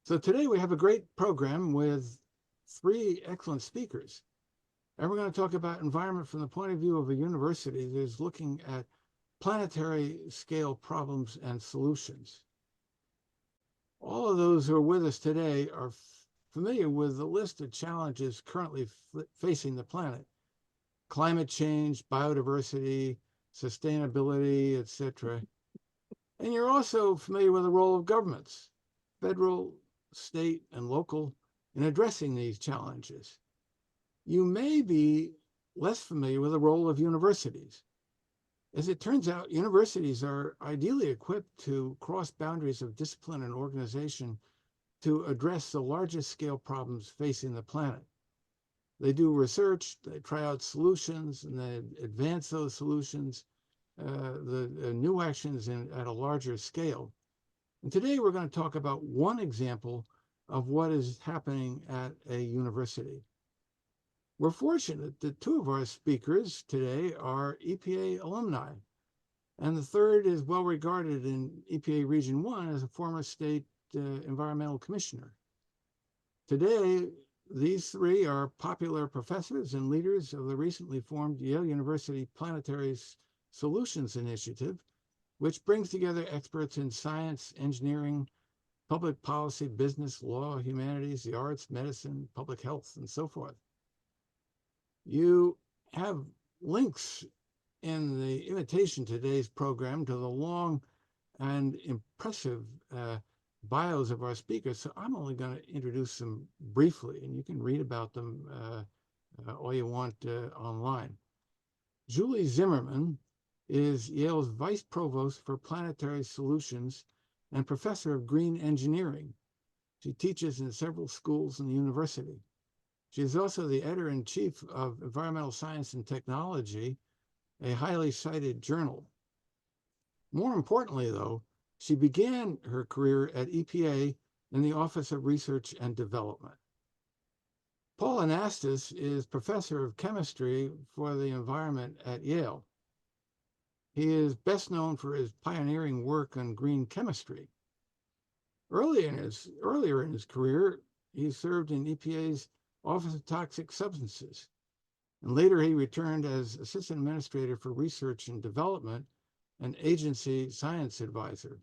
So today we have a great program with three excellent speakers. And we're going to talk about environment from the point of view of a university that is looking at planetary scale problems and solutions. All of those who are with us today are familiar with the list of challenges currently facing the planet: climate change, biodiversity, sustainability, etc. And you're also familiar with the role of governments, federal, state, and local, in addressing these challenges. You may be less familiar with the role of universities. As it turns out, universities are ideally equipped to cross boundaries of discipline and organization to address the largest scale problems facing the planet. They do research, they try out solutions, and they advance those solutions, the new actions at a larger scale. And today we're going to talk about one example of what is happening at a university. We're fortunate that two of our speakers today are EPA alumni, and the third is well regarded in EPA Region 1 as a former state environmental commissioner. Today, these three are popular professors and leaders of the recently formed Yale University Planetary Solutions Initiative, which brings together experts in science, engineering, public policy, business, law, humanities, the arts, medicine, public health, and so forth. You have links in the invitation to today's program to the long and impressive bios of our speakers, so I'm only going to introduce them briefly, and you can read about them all you want online. Julie Zimmerman is Yale's Vice Provost for Planetary Solutions and Professor of Green Engineering. She teaches in several schools in the university. She is also the editor-in-chief of Environmental Science and Technology, a highly cited journal. More importantly, though, she began her career at EPA in the Office of Research and Development. Paul Anastas is professor of chemistry for the environment at Yale. He is best known for his pioneering work on green chemistry. Earlier in his career, he served in EPA's Office of Toxic Substances, and later he returned as Assistant Administrator for Research and Development and Agency Science Advisor.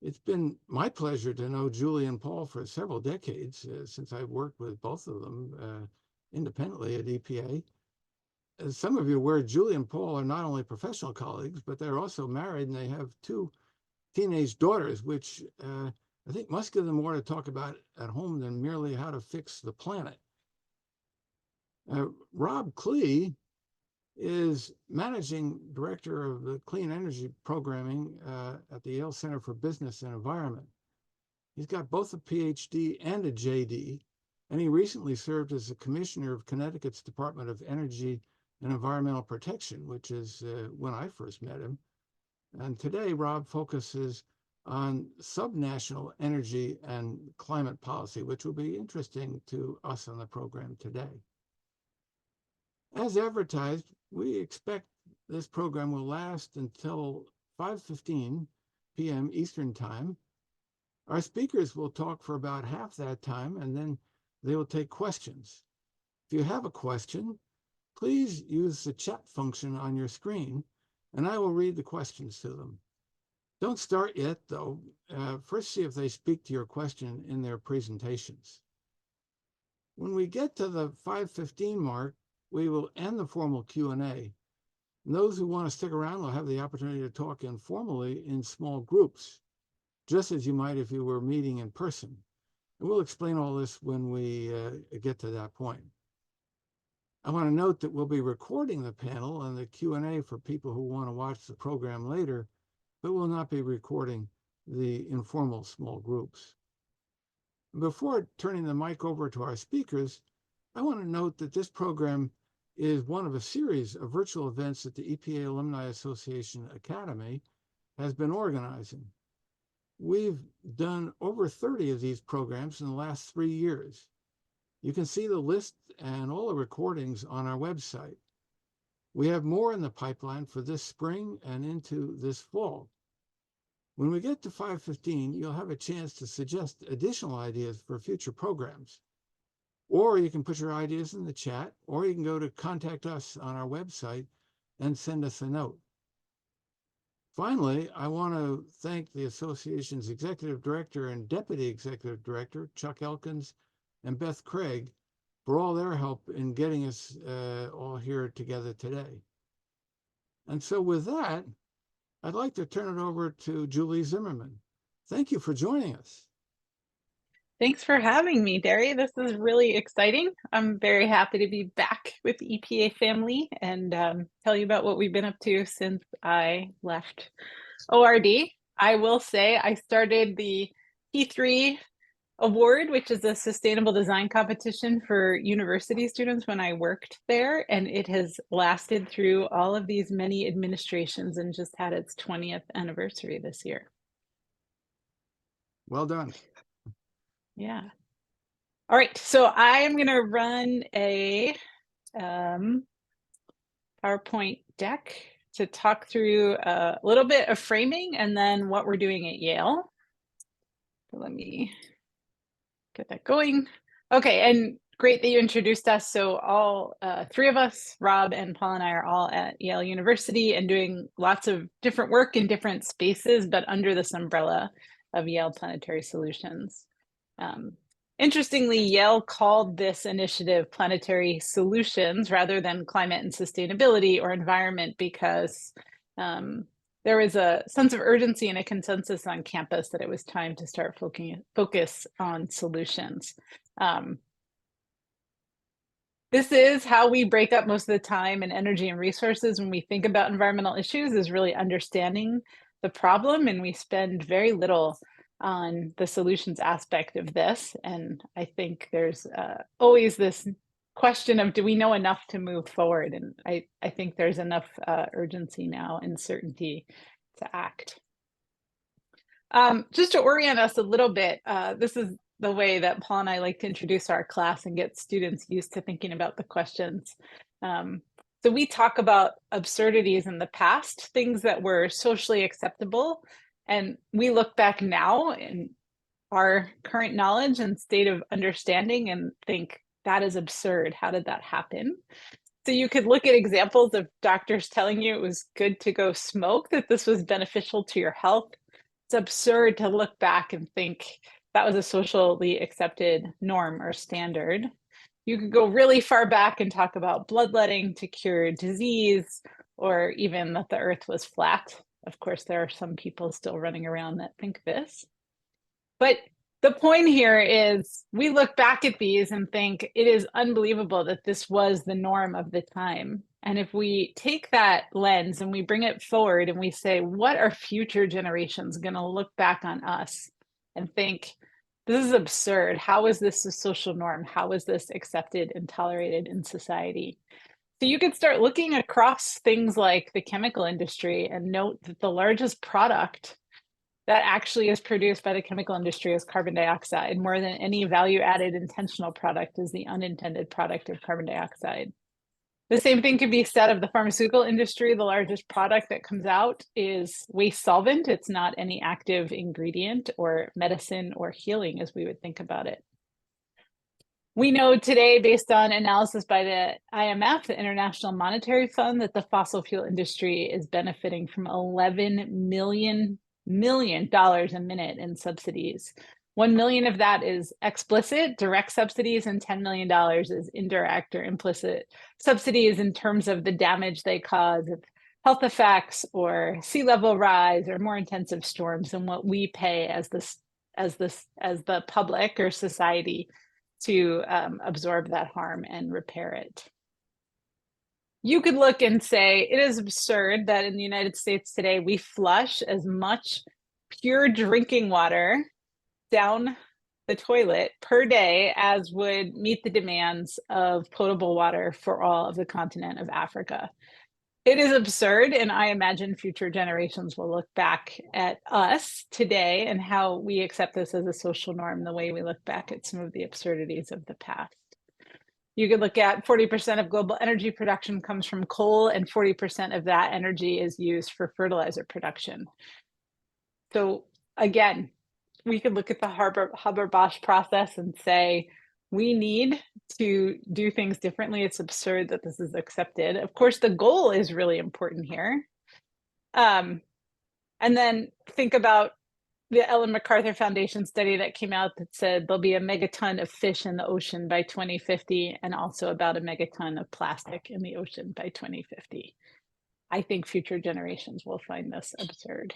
It's been my pleasure to know Julie and Paul for several decades, since I've worked with both of them independently at EPA. As some of you are aware, Julie and Paul are not only professional colleagues, but they're also married, and they have two teenage daughters, which I think must give them more to talk about at home than merely how to fix the planet. Rob Klee is Managing Director of the Clean Energy Programming at the Yale Center for Business and Environment. He's got both a PhD and a JD, and he recently served as the Commissioner of Connecticut's Department of Energy and Environmental Protection, which is when I first met him. And today, Rob focuses on subnational energy and climate policy, which will be interesting to us on the program today. As advertised, we expect this program will last until 5:15 p.m. Eastern Time. Our speakers will talk for about half that time, and then they will take questions. If you have a question, please use the chat function on your screen, and I will read the questions to them. Don't start yet, though. First, see if they speak to your question in their presentations. When we get to the 5:15 mark, we will end the formal Q&A. And those who want to stick around will have the opportunity to talk informally in small groups, just as you might if you were meeting in person. And we'll explain all this when we get to that point. I want to note that we'll be recording the panel and the Q&A for people who want to watch the program later, but we'll not be recording the informal small groups. Before turning the mic over to our speakers, I want to note that this program is one of a series of virtual events that the EPA Alumni Association Academy has been organizing. We've done over 30 of these programs in the last 3 years. You can see the list and all the recordings on our website. We have more in the pipeline for this spring and into this fall. When we get to 5:15, you'll have a chance to suggest additional ideas for future programs. Or you can put your ideas in the chat, or you can go to contact us on our website and send us a note. Finally, I want to thank the association's executive director and deputy executive director, Chuck Elkins and Beth Craig, for all their help in getting us all here together today. And so with that, I'd like to turn it over to Julie Zimmerman. Thank you for joining us. Thanks for having me, Derry. This is really exciting. I'm very happy to be back with the EPA family and tell you about what we've been up to since I left ORD. I will say I started the P3 Award, which is a sustainable design competition for university students when I worked there, and it has lasted through all of these many administrations and just had its 20th anniversary this year. Well done. Yeah. All right, so I am going to run a PowerPoint deck to talk through a little bit of framing and then what we're doing at Yale. So let me get that going. Okay, and great that you introduced us. So all three of us, Rob and Paul and I, are all at Yale University and doing lots of different work in different spaces, but under this umbrella of Yale Planetary Solutions. Interestingly, Yale called this initiative Planetary Solutions rather than Climate and Sustainability or Environment because there was a sense of urgency and a consensus on campus that it was time to start focus on solutions. This is how we break up most of the time and energy and resources when we think about environmental issues, is really understanding the problem, and we spend very little on the solutions aspect of this. And I think there's always this question of, do we know enough to move forward? And I think there's enough urgency now and certainty to act. Just to orient us a little bit, this is the way that Paul and I like to introduce our class and get students used to thinking about the questions. So we talk about absurdities in the past, things that were socially acceptable. And we look back now in our current knowledge and state of understanding and think, that is absurd. How did that happen? So you could look at examples of doctors telling you it was good to go smoke, that this was beneficial to your health. It's absurd to look back and think that was a socially accepted norm or standard. You could go really far back and talk about bloodletting to cure disease, or even that the earth was flat. Of course, there are some people still running around that think this. But the point here is we look back at these and think it is unbelievable that this was the norm of the time. And if we take that lens and we bring it forward and we say, what are future generations going to look back on us and think, this is absurd. How is this a social norm? How is this accepted and tolerated in society? So you could start looking across things like the chemical industry and note that the largest product that actually is produced by the chemical industry is carbon dioxide. More than any value-added intentional product is the unintended product of carbon dioxide. The same thing could be said of the pharmaceutical industry. The largest product that comes out is waste solvent. It's not any active ingredient or medicine or healing as we would think about it. We know today, based on analysis by the IMF, the International Monetary Fund, that the fossil fuel industry is benefiting from $11 million a minute in subsidies. 1 million of that is explicit, direct subsidies, and $10 million is indirect or implicit subsidies in terms of the damage they cause of health effects or sea level rise or more intensive storms, and what we pay as the public or society to absorb that harm and repair it. You could look and say, it is absurd that in the United States today, we flush as much pure drinking water down the toilet per day as would meet the demands of potable water for all of the continent of Africa. It is absurd, and I imagine future generations will look back at us today and how we accept this as a social norm, the way we look back at some of the absurdities of the past. You could look at 40% of global energy production comes from coal, and 40% of that energy is used for fertilizer production. So again, we could look at the Haber-Bosch process and say, we need to do things differently. It's absurd that this is accepted. Of course, the goal is really important here. And then think about the Ellen MacArthur Foundation study that came out that said there'll be a megaton of fish in the ocean by 2050, and also about a megaton of plastic in the ocean by 2050. I think future generations will find this absurd.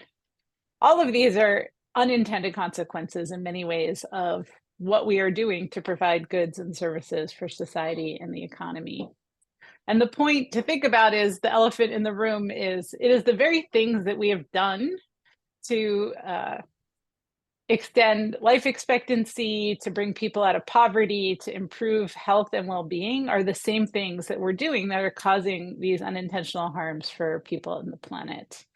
All of these are unintended consequences in many ways of what we are doing to provide goods and services for society and the economy. And the point to think about is the elephant in the room is it is the very things that we have done to extend life expectancy, to bring people out of poverty, to improve health and well-being are the same things that we're doing that are causing these unintentional harms for people on the planet.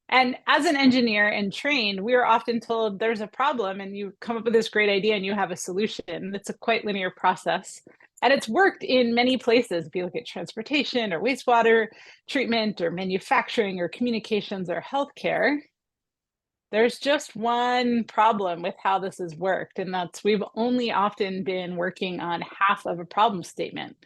And as an engineer and trained, we are often told there's a problem and you come up with this great idea and you have a solution. It's a quite linear process. And it's worked in many places. If you look at transportation or wastewater treatment or manufacturing or communications or healthcare, there's just one problem with how this has worked. And that's we've only often been working on half of a problem statement.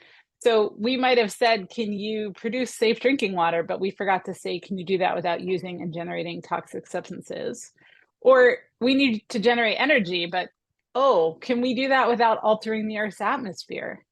So we might have said, can you produce safe drinking water? But we forgot to say, can you do that without using and generating toxic substances? Or we need to generate energy, but oh, can we do that without altering the Earth's atmosphere?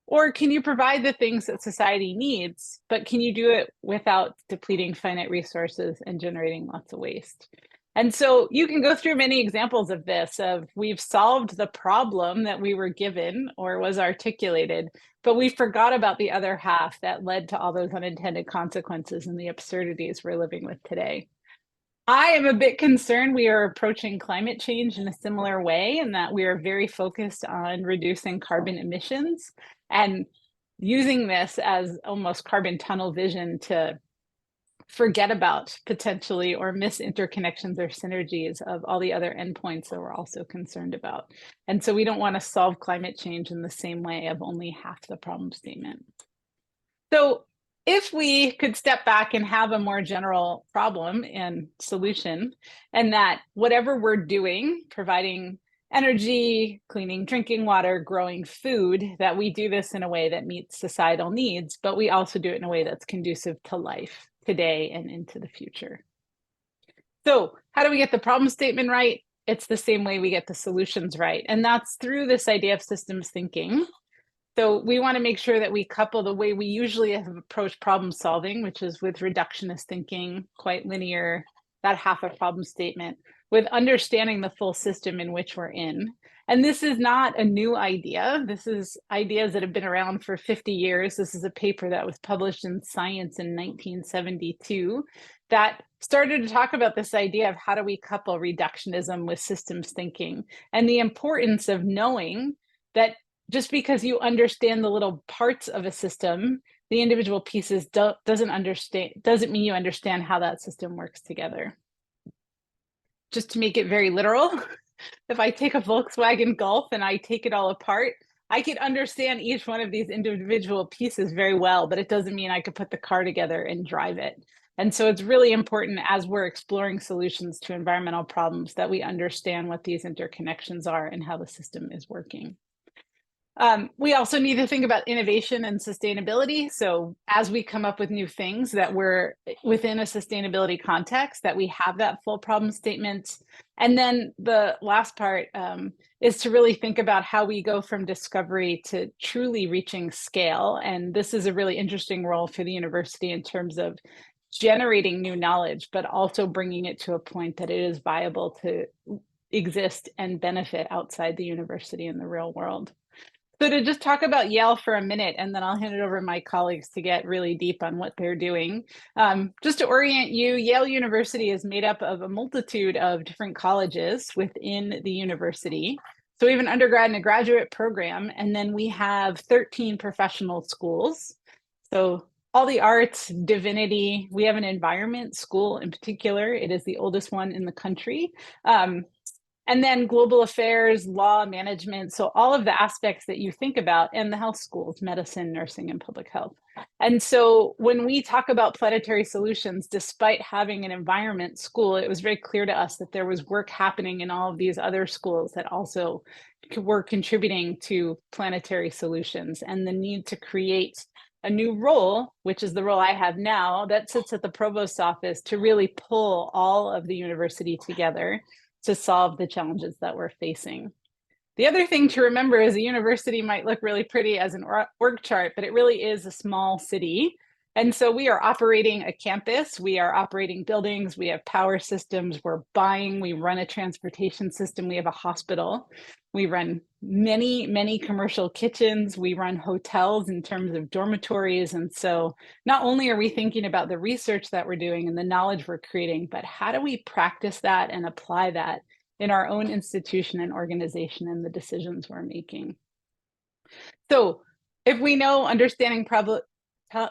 Or can you provide the things that society needs, but can you do it without depleting finite resources and generating lots of waste? And so you can go through many examples of this, of we've solved the problem that we were given or was articulated, but we forgot about the other half that led to all those unintended consequences and the absurdities we're living with today. I am a bit concerned we are approaching climate change in a similar way, in that we are very focused on reducing carbon emissions and using this as almost carbon tunnel vision to forget about potentially or miss interconnections or synergies of all the other endpoints that we're also concerned about. And so we don't want to solve climate change in the same way of only half the problem statement. So if we could step back and have a more general problem and solution, and that whatever we're doing, providing energy, cleaning drinking water, growing food, that we do this in a way that meets societal needs, but we also do it in a way that's conducive to life today and into the future. So how do we get the problem statement right? It's the same way we get the solutions right. And that's through this idea of systems thinking. So we want to make sure that we couple the way we usually have approached problem solving, which is with reductionist thinking, quite linear, that half a problem statement, with understanding the full system in which we're in. And this is not a new idea. This is ideas that have been around for 50 years. This is a paper that was published in Science in 1972 that started to talk about this idea of how do we couple reductionism with systems thinking, and the importance of knowing that just because you understand the little parts of a system, the individual pieces doesn't mean you understand how that system works together. Just to make it very literal, if I take a Volkswagen Golf and I take it all apart, I could understand each one of these individual pieces very well, but it doesn't mean I could put the car together and drive it. And so it's really important as we're exploring solutions to environmental problems that we understand what these interconnections are and how the system is working. We also need to think about innovation and sustainability. So as we come up with new things that we're within a sustainability context, that we have that full problem statement. And then the last part is to really think about how we go from discovery to truly reaching scale. And this is a really interesting role for the university in terms of generating new knowledge, but also bringing it to a point that it is viable to exist and benefit outside the university in the real world. So to just talk about Yale for a minute, and then I'll hand it over to my colleagues to get really deep on what they're doing. Just to orient you, Yale University is made up of a multitude of different colleges within the university. So we have an undergrad and a graduate program, and then we have 13 professional schools. So all the arts, divinity, we have an environment school in particular. It is the oldest one in the country. And then global affairs, law, management. So all of the aspects that you think about in the health schools, medicine, nursing, and public health. And so when we talk about planetary solutions, despite having an environment school, it was very clear to us that there was work happening in all of these other schools that also were contributing to planetary solutions, and the need to create a new role, which is the role I have now, that sits at the provost's office to really pull all of the university together to solve the challenges that we're facing. The other thing to remember is a university might look really pretty as an org chart, but it really is a small city. And so we are operating a campus, we are operating buildings, we have power systems, we're buying, we run a transportation system, we have a hospital, we run many commercial kitchens, we run hotels in terms of dormitories. And so not only are we thinking about the research that we're doing and the knowledge we're creating, but how do we practice that and apply that in our own institution and organization and the decisions we're making? So if we know understanding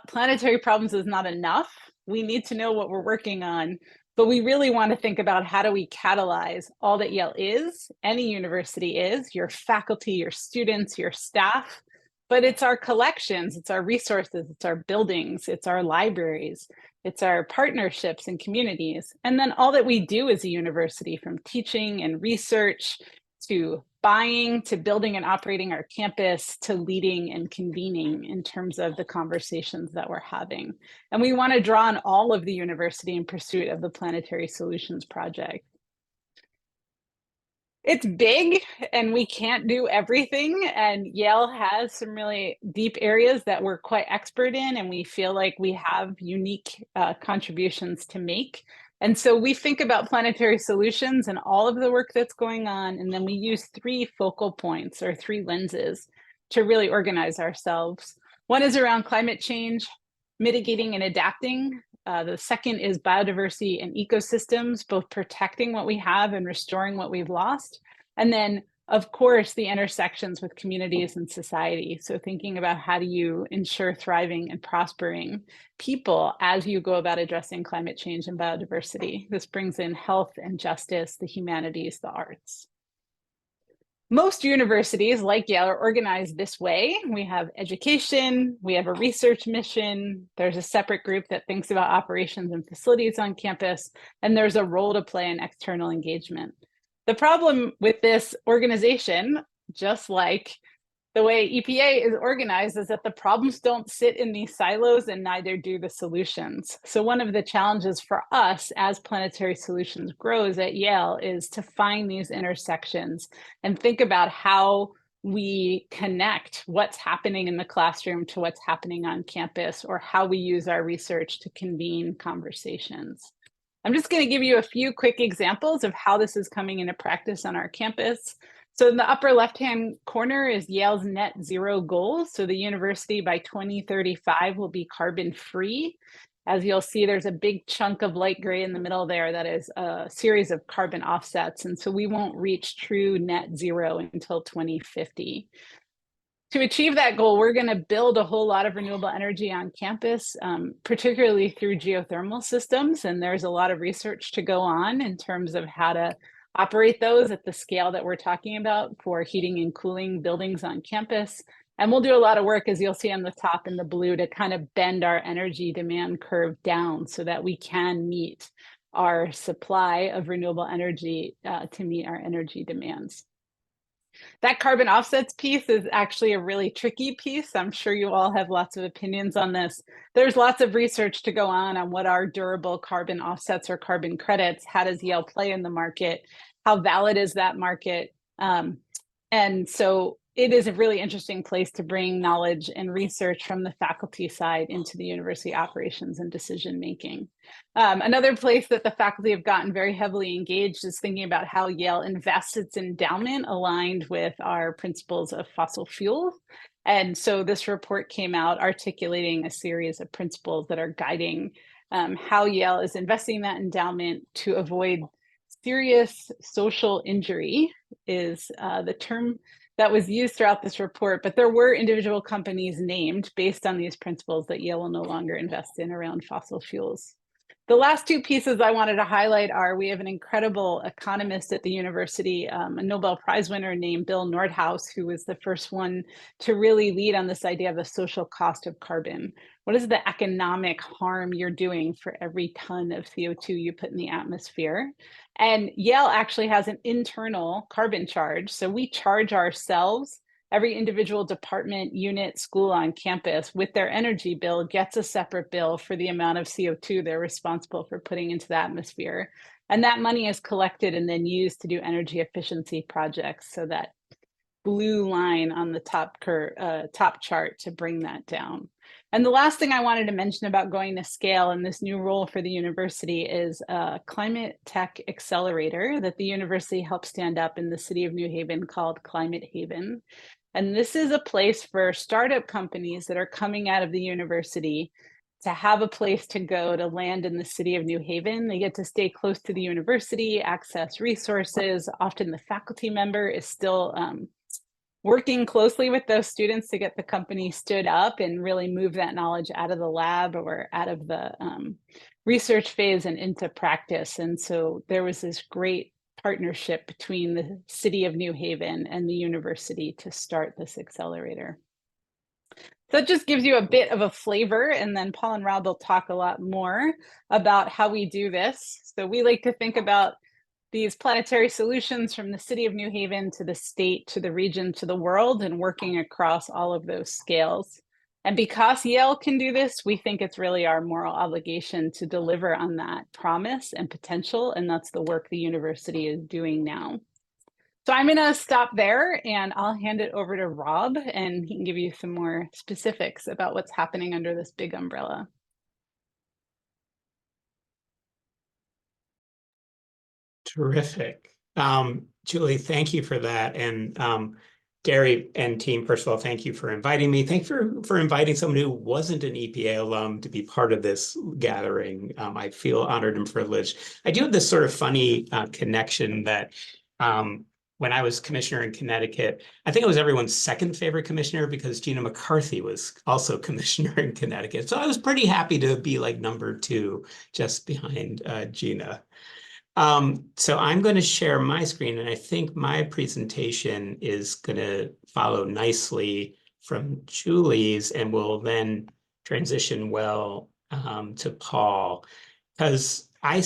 planetary problems is not enough, we need to know what we're working on, but we really want to think about how do we catalyze all that Yale is, any university is, your faculty, your students, your staff, but it's our collections, it's our resources, it's our buildings, it's our libraries, it's our partnerships and communities, and then all that we do as a university, from teaching and research to buying, to building and operating our campus, to leading and convening in terms of the conversations that we're having. And we want to draw on all of the university in pursuit of the Planetary Solutions Project. It's big and we can't do everything. And Yale has some really deep areas that we're quite expert in, and we feel like we have unique contributions to make. And so we think about planetary solutions and all of the work that's going on, and then we use 3 focal points or 3 lenses to really organize ourselves. One is around climate change, mitigating and adapting. The second is biodiversity and ecosystems, both protecting what we have and restoring what we've lost. And then, of course, the intersections with communities and society. So thinking about how do you ensure thriving and prospering people as you go about addressing climate change and biodiversity. This brings in health and justice, the humanities, the arts. Most universities, like Yale, are organized this way. We have education, we have a research mission, there's a separate group that thinks about operations and facilities on campus, and there's a role to play in external engagement. The problem with this organization, just like the way EPA is organized, is that the problems don't sit in these silos and neither do the solutions. So one of the challenges for us as Planetary Solutions grows at Yale is to find these intersections and think about how we connect what's happening in the classroom to what's happening on campus, or how we use our research to convene conversations. I'm just going to give you a few quick examples of how this is coming into practice on our campus. So in the upper left-hand corner is Yale's net zero goals. So the university by 2035 will be carbon free. As you'll see, there's a big chunk of light gray in the middle there that is a series of carbon offsets. And so we won't reach true net zero until 2050. To achieve that goal, we're going to build a whole lot of renewable energy on campus, particularly through geothermal systems. And there's a lot of research to go on in terms of how to operate those at the scale that we're talking about for heating and cooling buildings on campus. And we'll do a lot of work, as you'll see on the top in the blue, to kind of bend our energy demand curve down so that we can meet our supply of renewable energy to meet our energy demands. That carbon offsets piece is actually a really tricky piece. I'm sure you all have lots of opinions on this. There's lots of research to go on what are durable carbon offsets or carbon credits. How does Yale play in the market? How valid is that market? And so it is a really interesting place to bring knowledge and research from the faculty side into the university operations and decision making. Another place that the faculty have gotten very heavily engaged is thinking about how Yale invests its endowment aligned with our principles of fossil fuels. And so this report came out articulating a series of principles that are guiding how Yale is investing that endowment to avoid serious social injury, is the term that was used throughout this report, but there were individual companies named based on these principles that Yale will no longer invest in around fossil fuels. The last two pieces I wanted to highlight are we have an incredible economist at the university, a Nobel Prize winner named Bill Nordhaus, who was the first one to really lead on this idea of the social cost of carbon. What is the economic harm you're doing for every ton of CO2 you put in the atmosphere? And Yale actually has an internal carbon charge. So we charge ourselves. Every individual department, unit, school on campus with their energy bill gets a separate bill for the amount of CO2 they're responsible for putting into the atmosphere. And that money is collected and then used to do energy efficiency projects. So that blue line on the top chart to bring that down. And the last thing I wanted to mention about going to scale and this new role for the university is a climate tech accelerator that the university helped stand up in the city of New Haven called Climate Haven. And this is a place for startup companies that are coming out of the university to have a place to go to land in the city of New Haven. They get to stay close to the university, access resources. Often the faculty member is still working closely with those students to get the company stood up and really move that knowledge out of the lab or out of the research phase and into practice. And so there was this great partnership between the city of New Haven and the university to start this accelerator. So it just gives you a bit of a flavor, and then Paul and Rob will talk a lot more about how we do this. So we like to think about these planetary solutions from the city of New Haven to the state, to the region, to the world, and working across all of those scales. And because Yale can do this, we think it's really our moral obligation to deliver on that promise and potential, and that's the work the university is doing now. So I'm going to stop there and I'll hand it over to Rob, and he can give you some more specifics about what's happening under this big umbrella. Terrific. Julie, thank you for that. And Gary and team, first of all, thank you for inviting me. Thank you for inviting someone who wasn't an EPA alum to be part of this gathering. I feel honored and privileged. I do have this sort of funny connection that when I was commissioner in Connecticut, I think I was everyone's second favorite commissioner because Gina McCarthy was also commissioner in Connecticut. So I was pretty happy to be like number two, just behind Gina. So I'm going to share my screen, and I think my presentation is going to follow nicely from Julie's, and will then transition well to Paul, because I'm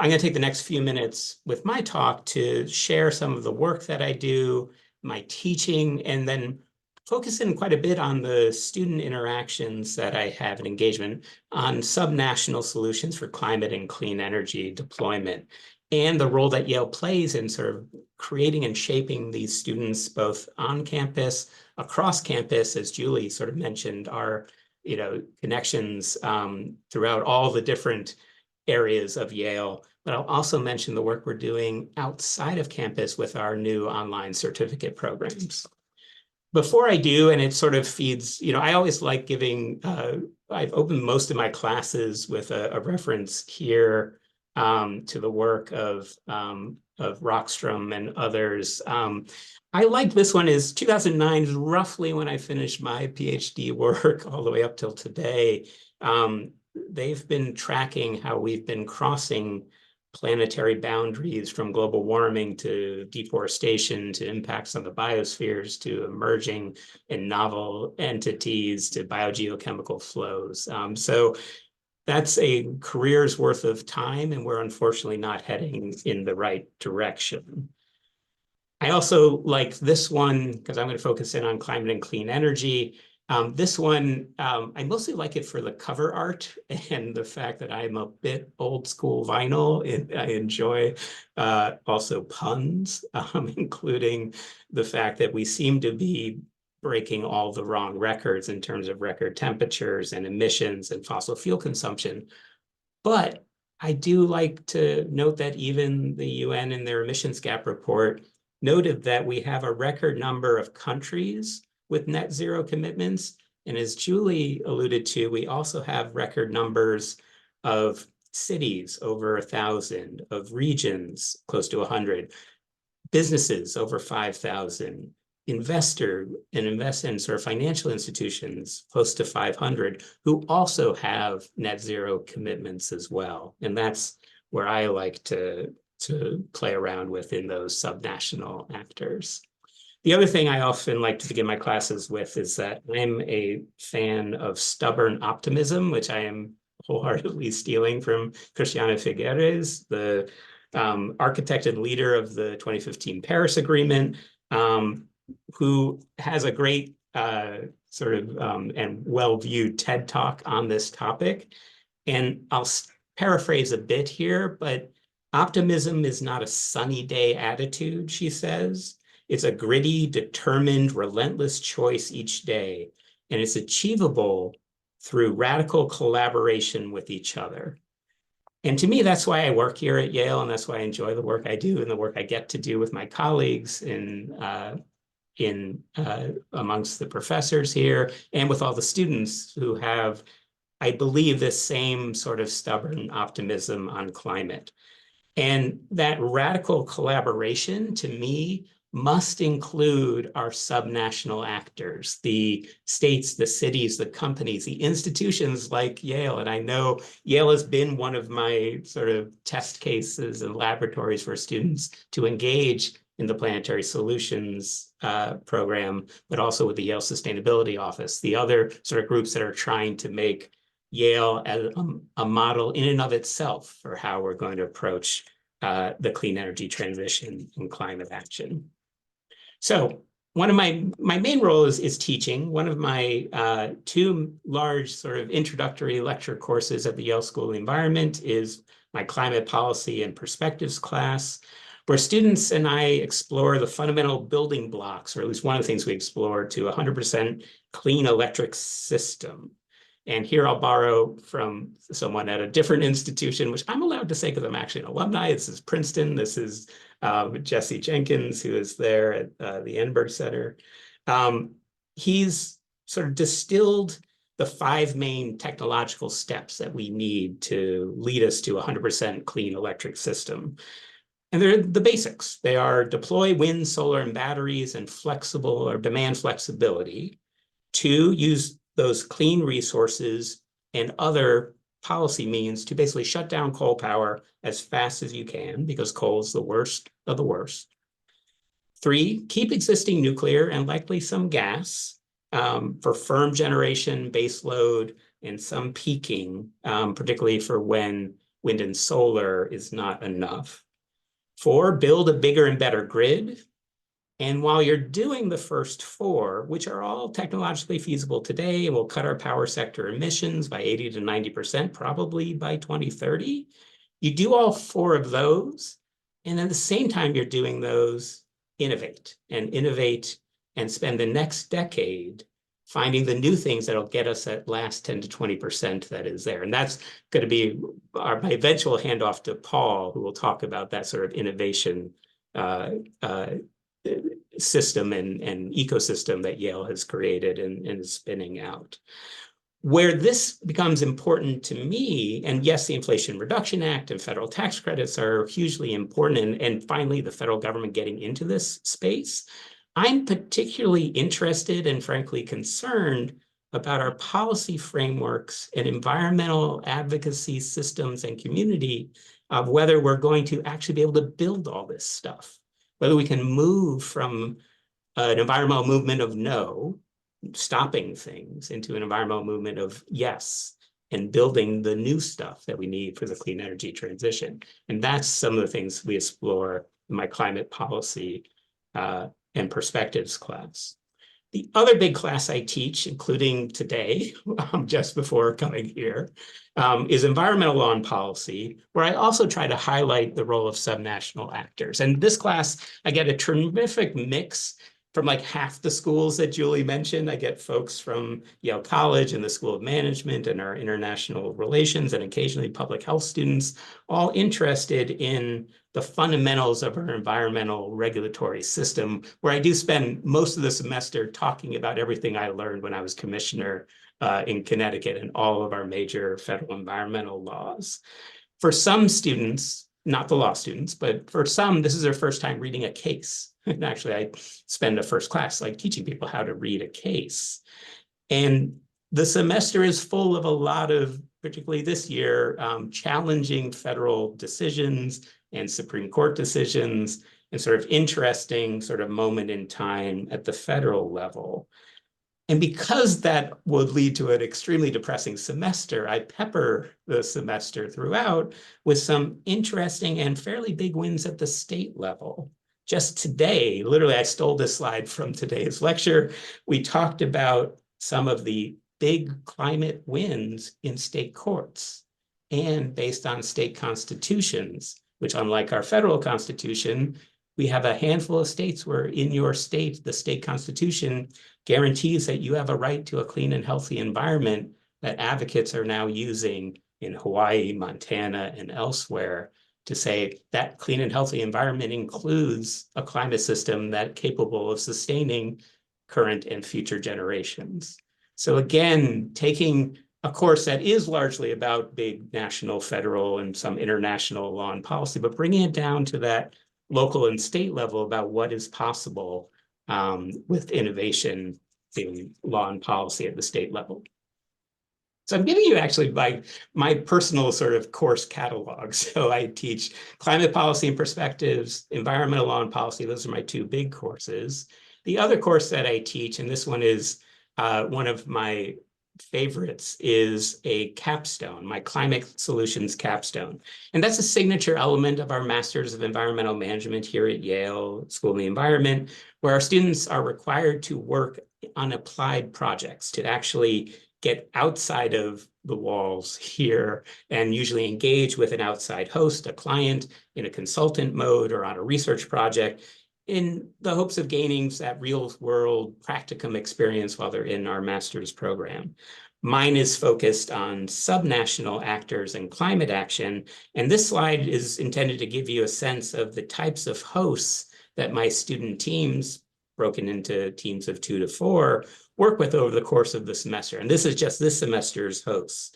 going to take the next few minutes with my talk to share some of the work that I do, my teaching, and then focus in quite a bit on the student interactions that I have in engagement on subnational solutions for climate and clean energy deployment, and the role that Yale plays in sort of creating and shaping these students both on campus, across campus, as Julie sort of mentioned, our connections throughout all the different areas of Yale. But I'll also mention the work we're doing outside of campus with our new online certificate programs. Before I do, and it sort of feeds, I always like giving, I've opened most of my classes with a reference here to the work of Rockstrom and others. I like this one. Is 2009 is roughly when I finished my PhD work all the way up till today. They've been tracking how we've been crossing planetary boundaries, from global warming to deforestation to impacts on the biospheres to emerging and novel entities to biogeochemical flows. So that's a career's worth of time, and we're unfortunately not heading in the right direction. I also like this one because I'm going to focus in on climate and clean energy. This one, I mostly like it for the cover art and the fact that I'm a bit old school vinyl. I enjoy also puns, including the fact that we seem to be breaking all the wrong records in terms of record temperatures and emissions and fossil fuel consumption. But I do like to note that even the UN in their emissions gap report noted that we have a record number of countries with net zero commitments. And as Julie alluded to, we also have record numbers of cities, over 1,000, of regions, close to 100, businesses, over 5,000, invest in sort of financial institutions, close to 500, who also have net zero commitments as well. And that's where I like to play around within those subnational actors. The other thing I often like to begin my classes with is that I'm a fan of stubborn optimism, which I am wholeheartedly stealing from Cristiana Figueres, the architect and leader of the 2015 Paris Agreement, who has a great and well-viewed TED Talk on this topic. And I'll paraphrase a bit here, but optimism is not a sunny day attitude, she says. It's a gritty, determined, relentless choice each day, and it's achievable through radical collaboration with each other. And to me, that's why I work here at Yale, and that's why I enjoy the work I do and the work I get to do with my colleagues amongst the professors here, and with all the students who have, I believe, this same sort of stubborn optimism on climate. And that radical collaboration, to me, must include our subnational actors, the states, the cities, the companies, the institutions like Yale. And I know Yale has been one of my sort of test cases and laboratories for students to engage in the Planetary Solutions program, but also with the Yale Sustainability Office, the other sort of groups that are trying to make Yale as a model in and of itself for how we're going to approach the clean energy transition and climate action. So one of my main roles is teaching. One of my two large sort of introductory lecture courses at the Yale School of the Environment is my Climate Policy and Perspectives class, where students and I explore the fundamental building blocks, or at least one of the things we explore, to 100% clean electric system. And here I'll borrow from someone at a different institution, which I'm allowed to say because I'm actually an alumni. This is Princeton. This is Jesse Jenkins, who is there at the Enberg Center. He's sort of distilled the 5 main technological steps that we need to lead us to a 100% clean electric system. And they're the basics. They are deploy wind, solar, and batteries, and flexible or demand flexibility. 2, use those clean resources and other policy means to basically shut down coal power as fast as you can, because coal is the worst of the worst. 3, keep existing nuclear and likely some gas for firm generation, base load, and some peaking, particularly for when wind and solar is not enough. 4, build a bigger and better grid. And while you're doing the first 4, which are all technologically feasible today and will cut our power sector emissions by 80 to 90%, probably by 2030, you do all 4 of those. And at the same time you're doing those, innovate and spend the next decade finding the new things that'll get us that last 10 to 20% that is there. And that's going to be my eventual handoff to Paul, who will talk about that sort of innovation system and ecosystem that Yale has created and is spinning out. Where this becomes important to me, and yes, the Inflation Reduction Act and federal tax credits are hugely important, and finally the federal government getting into this space, I'm particularly interested and frankly concerned about our policy frameworks and environmental advocacy systems and community of whether we're going to actually be able to build all this stuff, whether we can move from an environmental movement of no, stopping things, into an environmental movement of yes, and building the new stuff that we need for the clean energy transition. And that's some of the things we explore in my climate policy and perspectives class. The other big class I teach, including today, just before coming here, is environmental law and policy, where I also try to highlight the role of subnational actors. And this class, I get a terrific mix from like half the schools that Julie mentioned. I get folks from Yale College and the School of Management and our international relations, and occasionally public health students, all interested in the fundamentals of our environmental regulatory system, where I do spend most of the semester talking about everything I learned when I was commissioner in Connecticut and all of our major federal environmental laws. For some students, not the law students, but for some, this is their first time reading a case. And actually, I spend a first class like teaching people how to read a case. And the semester is full of a lot of, particularly this year, challenging federal decisions and Supreme Court decisions, and sort of interesting sort of moment in time at the federal level. And because that would lead to an extremely depressing semester, I pepper the semester throughout with some interesting and fairly big wins at the state level. Just today, literally, I stole this slide from today's lecture. We talked about some of the big climate wins in state courts and based on state constitutions, which, unlike our federal constitution, we have a handful of states where in your state, the state constitution guarantees that you have a right to a clean and healthy environment that advocates are now using in Hawaii, Montana, and elsewhere to say that clean and healthy environment includes a climate system that's capable of sustaining current and future generations. So again, taking a course that is largely about big national, federal, and some international law and policy, but bringing it down to that local and state level about what is possible with innovation in law and policy at the state level. So I'm giving you actually my personal sort of course catalog. So I teach climate policy and perspectives, environmental law and policy. Those are my two big courses. The other course that I teach, and this one is one of my favorites, is a capstone, my climate solutions capstone. And that's a signature element of our Masters of Environmental Management here at Yale School of the Environment, where our students are required to work on applied projects to actually get outside of the walls here and usually engage with an outside host, a client, in a consultant mode or on a research project, in the hopes of gaining that real world practicum experience while they're in our master's program. Mine is focused on subnational actors and climate action. And this slide is intended to give you a sense of the types of hosts that my student teams, broken into teams of 2 to 4, work with over the course of the semester. And this is just this semester's hosts.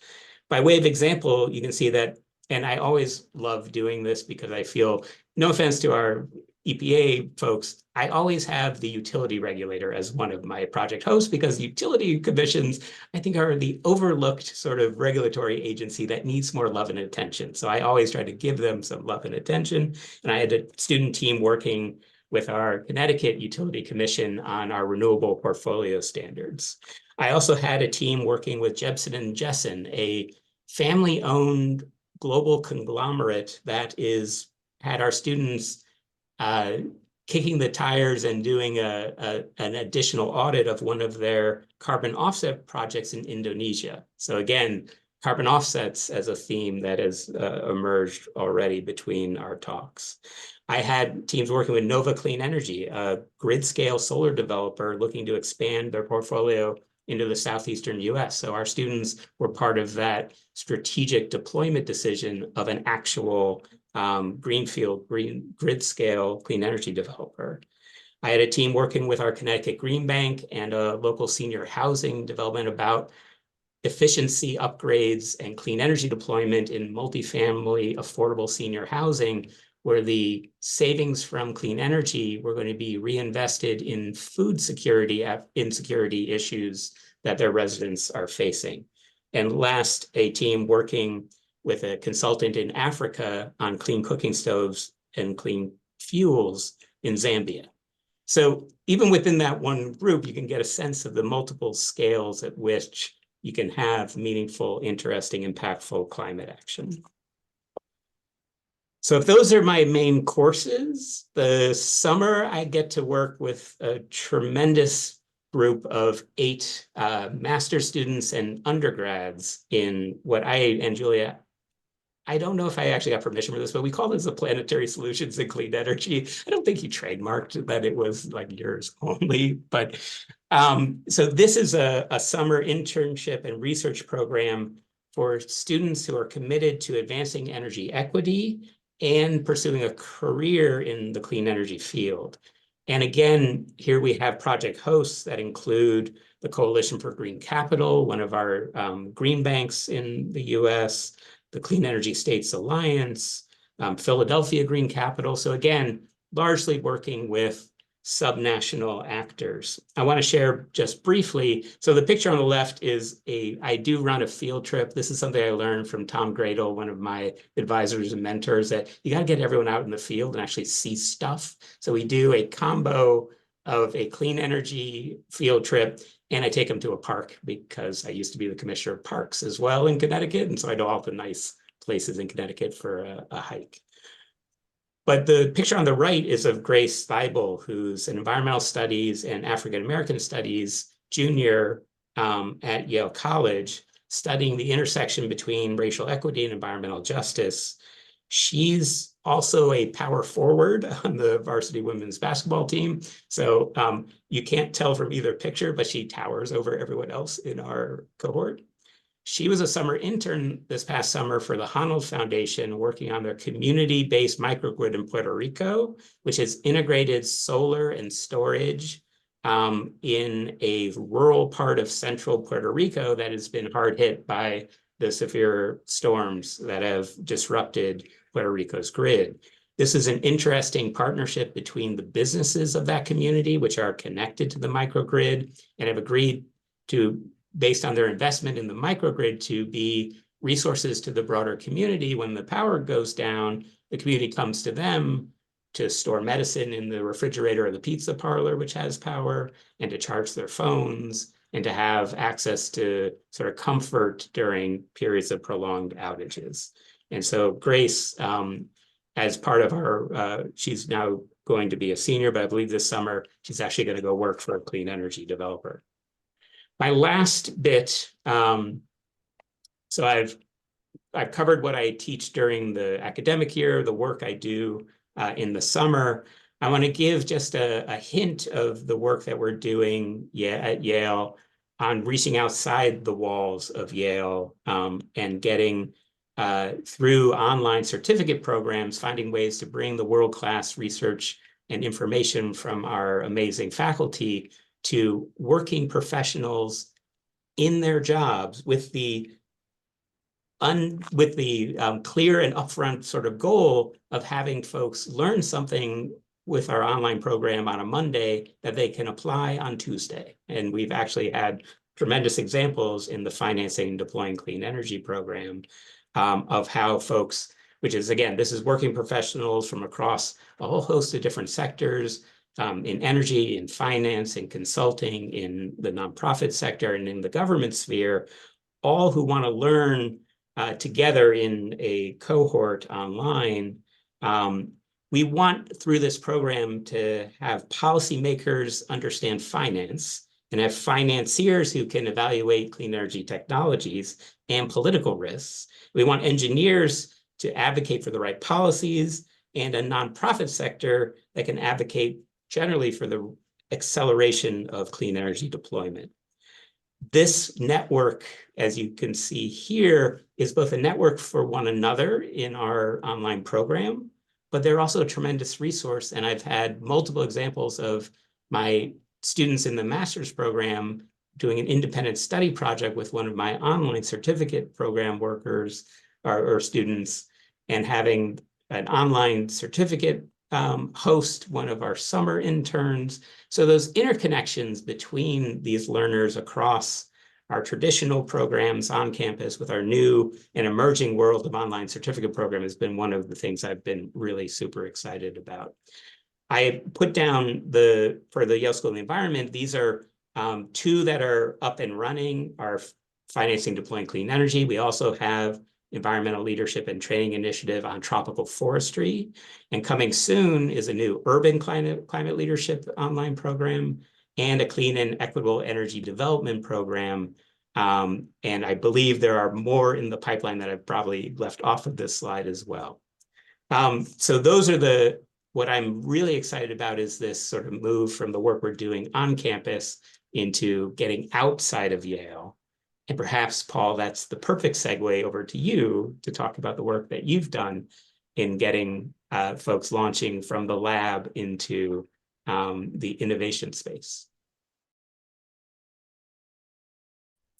By way of example, you can see that, and I always love doing this because I feel, no offense to our EPA folks, I always have the utility regulator as one of my project hosts because utility commissions, I think, are the overlooked sort of regulatory agency that needs more love and attention. So I always try to give them some love and attention. And I had a student team working with our Connecticut Utility Commission on our renewable portfolio standards. I also had a team working with Jebsen and Jessen, a family-owned global conglomerate that had our students kicking the tires and doing an additional audit of one of their carbon offset projects in Indonesia. So again, carbon offsets as a theme that has emerged already between our talks. I had teams working with Nova Clean Energy, a grid-scale solar developer looking to expand their portfolio into the southeastern US. So our students were part of that strategic deployment decision of an actual greenfield, grid-scale clean energy developer. I had a team working with our Connecticut Green Bank and a local senior housing development about efficiency upgrades and clean energy deployment in multifamily affordable senior housing, where the savings from clean energy were going to be reinvested in food security insecurity issues that their residents are facing. And last, a team working with a consultant in Africa on clean cooking stoves and clean fuels in Zambia. So even within that one group, you can get a sense of the multiple scales at which you can have meaningful, interesting, impactful climate action. So if those are my main courses, the summer I get to work with a tremendous group of 8 master's students and undergrads in what and Julia, I don't know if I actually got permission for this, but we call this the Planetary Solutions in Clean Energy. I don't think you trademarked that it was like yours only, but so this is a summer internship and research program for students who are committed to advancing energy equity and pursuing a career in the clean energy field. And again, here we have project hosts that include the Coalition for Green Capital, one of our green banks in the US, the Clean Energy States Alliance, Philadelphia Green Capital. So again, largely working with subnational actors. I want to share just briefly. So the picture on the left is I do run a field trip. This is something I learned from Tom Gradle, one of my advisors and mentors, that you got to get everyone out in the field and actually see stuff. So we do a combo of a clean energy field trip, and I take them to a park because I used to be the commissioner of parks as well in Connecticut. And so I know all the nice places in Connecticut for a hike. But the picture on the right is of Grace Thibel, who's an environmental studies and African-American studies junior at Yale College, studying the intersection between racial equity and environmental justice. She's also a power forward on the varsity women's basketball team. So you can't tell from either picture, but she towers over everyone else in our cohort. She was a summer intern this past summer for the Honnold Foundation, working on their community-based microgrid in Puerto Rico, which has integrated solar and storage in a rural part of central Puerto Rico that has been hard hit by the severe storms that have disrupted Puerto Rico's grid. This is an interesting partnership between the businesses of that community, which are connected to the microgrid and have agreed to, based on their investment in the microgrid, to be resources to the broader community. When the power goes down, the community comes to them to store medicine in the refrigerator or the pizza parlor, which has power, and to charge their phones, and to have access to sort of comfort during periods of prolonged outages. And so Grace, as part of our, she's now going to be a senior, but I believe this summer she's actually going to go work for a clean energy developer. My last bit, so I've covered what I teach during the academic year, the work I do in the summer. I want to give just a hint of the work that we're doing at Yale on reaching outside the walls of Yale and getting through online certificate programs, finding ways to bring the world-class research and information from our amazing faculty to working professionals in their jobs with the clear and upfront sort of goal of having folks learn something with our online program on a Monday that they can apply on Tuesday. And we've actually had tremendous examples in the Financing and Deploying Clean Energy program of how folks, which is, again, this is working professionals from across a whole host of different sectors, in energy, in finance, in consulting, in the nonprofit sector, and in the government sphere, all who want to learn together in a cohort online. We want, through this program, to have policymakers understand finance and have financiers who can evaluate clean energy technologies and political risks. We want engineers to advocate for the right policies, and a nonprofit sector that can advocate generally for the acceleration of clean energy deployment. This network, as you can see here, is both a network for one another in our online program, but they're also a tremendous resource. And I've had multiple examples of my students in the master's program doing an independent study project with one of my online certificate program workers or students, and having an online certificate host one of our summer interns. So those interconnections between these learners across our traditional programs on campus with our new and emerging world of online certificate program has been one of the things I've been really super excited about. I put down for the Yale School of the Environment, these are two that are up and running, our Financing Deploying Clean Energy. We also have Environmental Leadership and Training Initiative on Tropical Forestry. And coming soon is a new Urban Climate Leadership online program and a Clean and Equitable Energy Development program. And I believe there are more in the pipeline that I've probably left off of this slide as well. So those are what I'm really excited about is this sort of move from the work we're doing on campus into getting outside of Yale. And perhaps, Paul, that's the perfect segue over to you to talk about the work that you've done in getting folks launching from the lab into the innovation space.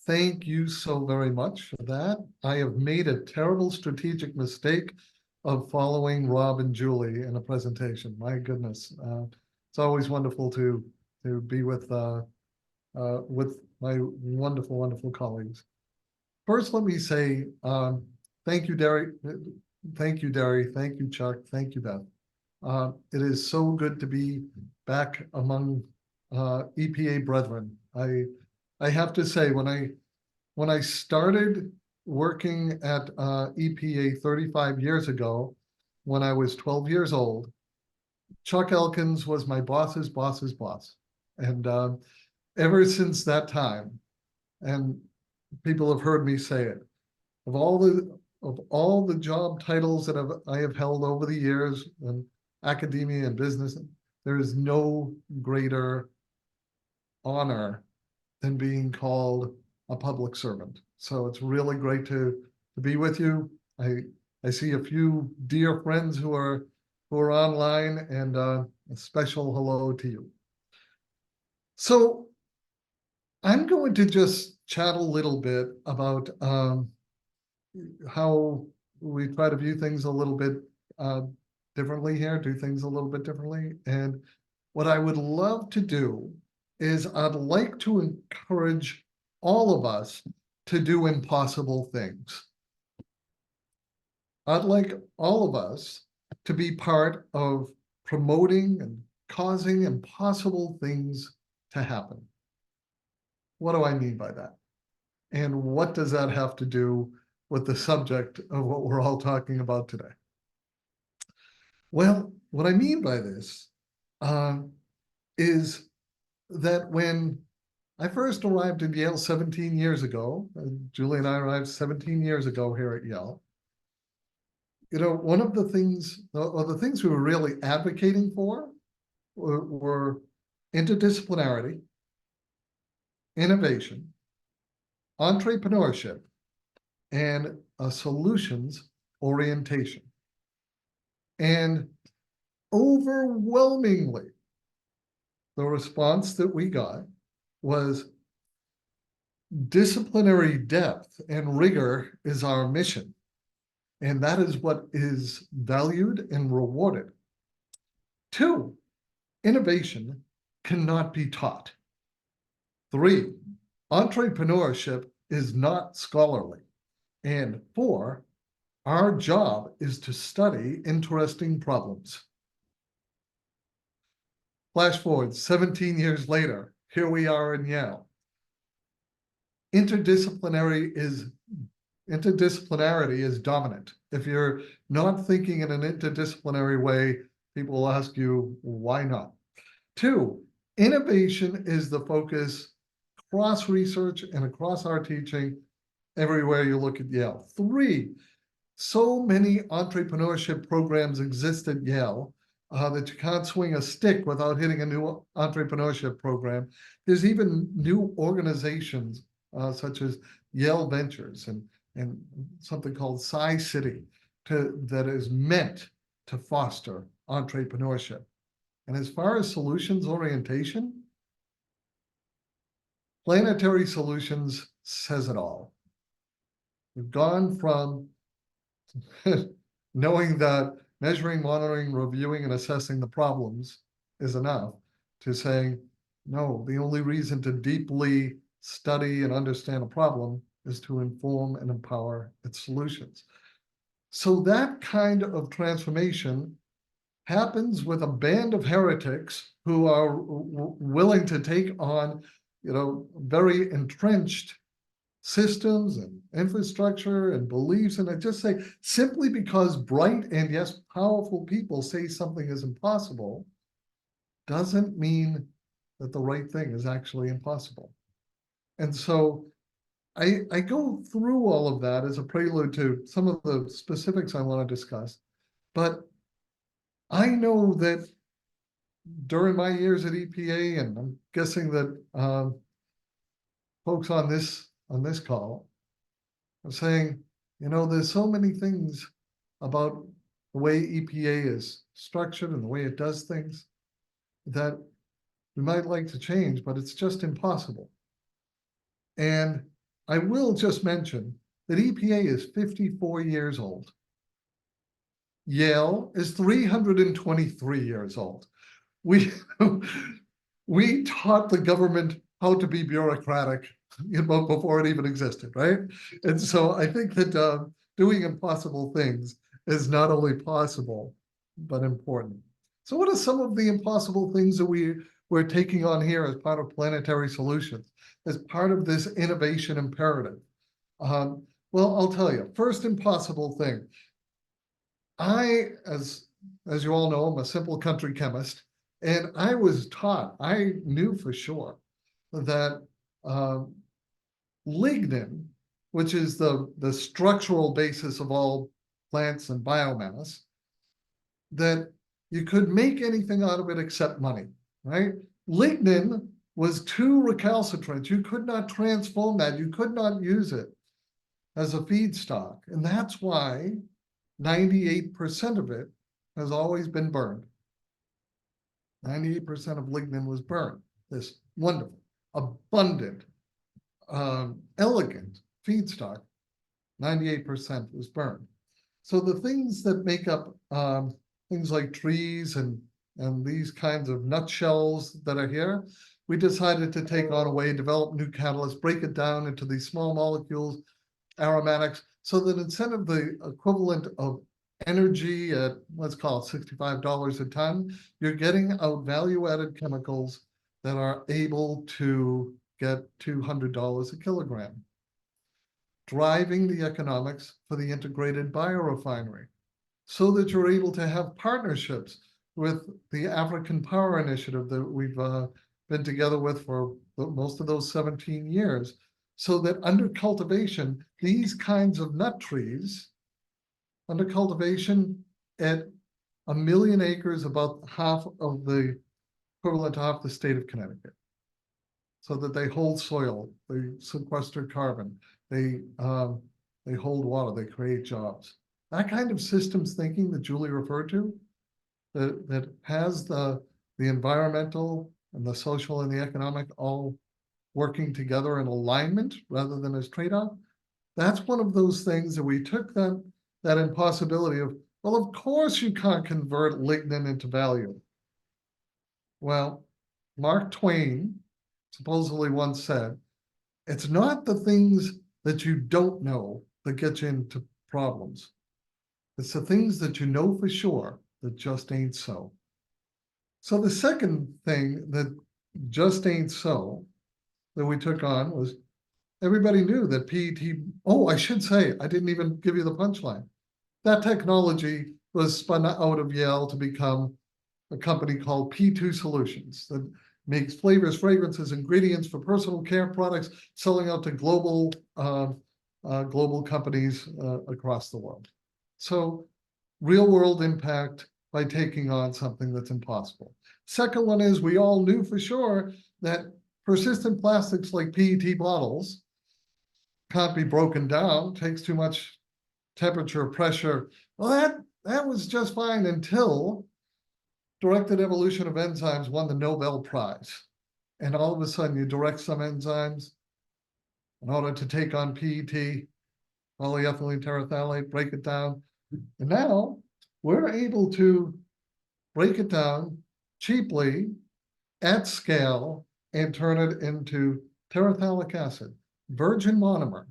Thank you so very much for that. I have made a terrible strategic mistake of following Rob and Julie in a presentation. My goodness. it's always wonderful to be with my wonderful, wonderful colleagues. First, let me say thank you, Derry. Thank you, Derry. Thank you, Chuck. Thank you, Beth. It is so good to be back among EPA brethren. I have to say, when I started working at EPA 35 years ago, when I was 12 years old, Chuck Elkins was my boss's boss's boss. And ever since that time, and people have heard me say it, of all the job titles that I have held over the years in academia and business, there is no greater honor than being called a public servant. So it's really great to be with you. I see a few dear friends who are online, and a special hello to you. So I'm going to just chat a little bit about how we try to view things a little bit differently here, do things a little bit differently. And what I would love to do is I'd like to encourage all of us to do impossible things. I'd like all of us to be part of promoting and causing impossible things to happen. What do I mean by that? And what does that have to do with the subject of what we're all talking about today? Well, what I mean by this is that when I first arrived at Yale 17 years ago, Julie and I arrived 17 years ago here at Yale, you know, one of the things, or the things we were really advocating for were interdisciplinarity, innovation, entrepreneurship, and a solutions orientation. And overwhelmingly, the response that we got was disciplinary depth and rigor is our mission. And that is what is valued and rewarded. 2, innovation cannot be taught. 3, entrepreneurship is not scholarly. And 4, our job is to study interesting problems. Flash forward 17 years later, here we are in Yale. Interdisciplinarity is dominant. If you're not thinking in an interdisciplinary way, people will ask you, why not? 2, innovation is the focus across research and across our teaching everywhere you look at Yale. 3, so many entrepreneurship programs exist at Yale that you can't swing a stick without hitting a new entrepreneurship program. There's even new organizations such as Yale Ventures and something called Sci-City that is meant to foster entrepreneurship. And as far as solutions orientation, Planetary Solutions says it all. We've gone from knowing that measuring, monitoring, reviewing, and assessing the problems is enough to saying, no, the only reason to deeply study and understand a problem is to inform and empower its solutions. So that kind of transformation happens with a band of heretics who are willing to take on, you know, very entrenched systems and infrastructure and beliefs. And I just say, simply because bright and yes, powerful people say something is impossible, doesn't mean that the right thing is actually impossible. And so I go through all of that as a prelude to some of the specifics I want to discuss. But I know that during my years at EPA, and I'm guessing that folks on this call are saying, you know, there's so many things about the way EPA is structured and the way it does things that we might like to change, but it's just impossible. And I will just mention that EPA is 54 years old. Yale is 323 years old. we we taught the government how to be bureaucratic, before it even existed, right? And so I think that doing impossible things is not only possible, but important. So what are some of the impossible things that we're taking on here as part of Planetary Solutions, as part of this innovation imperative? Well, I'll tell you, first impossible thing. As you all know, I'm a simple country chemist, and I was taught, I knew for sure that lignin, which is the structural basis of all plants and biomass, that you could make anything out of it except money, right? Lignin was too recalcitrant. You could not transform that. You could not use it as a feedstock. And that's why 98% of it has always been burned. 98% of lignin was burned. This wonderful, abundant, elegant feedstock, 98% was burned. So the things that make up things like trees and these kinds of nutshells that are here, we decided to take on a way, develop new catalysts, break it down into these small molecules, aromatics, so that instead of the equivalent of energy at, let's call it $65 a ton, you're getting out value-added chemicals that are able to get $200 a kilogram, driving the economics for the integrated biorefinery, so that you're able to have partnerships with the African Power Initiative that we've been together with for most of those 17 years, so that under cultivation, these kinds of nut trees, under cultivation at 1 million acres, about half of the equivalent to half the state of Connecticut, so that they hold soil, they sequester carbon, they hold water, they create jobs. That kind of systems thinking that Julie referred to, that has the environmental and the social and the economic all working together in alignment rather than as trade-off, that's one of those things that we took that impossibility of, well, of course you can't convert lignin into value. Well, Mark Twain supposedly once said, it's not the things that you don't know that get you into problems. It's the things that you know for sure that just ain't so. So the second thing that just ain't so that we took on was, everybody knew that PET, oh, I should say, I didn't even give you the punchline. That technology was spun out of Yale to become a company called P2 Solutions that makes flavors, fragrances, ingredients for personal care products, selling out to global companies across the world. So real world impact by taking on something that's impossible. Second one is, we all knew for sure that persistent plastics like PET bottles can't be broken down, takes too much temperature, pressure. Well, that was just fine until directed evolution of enzymes won the Nobel Prize. And all of a sudden you direct some enzymes in order to take on PET, polyethylene terephthalate, break it down. And now we're able to break it down cheaply at scale and turn it into terephthalic acid, virgin monomer,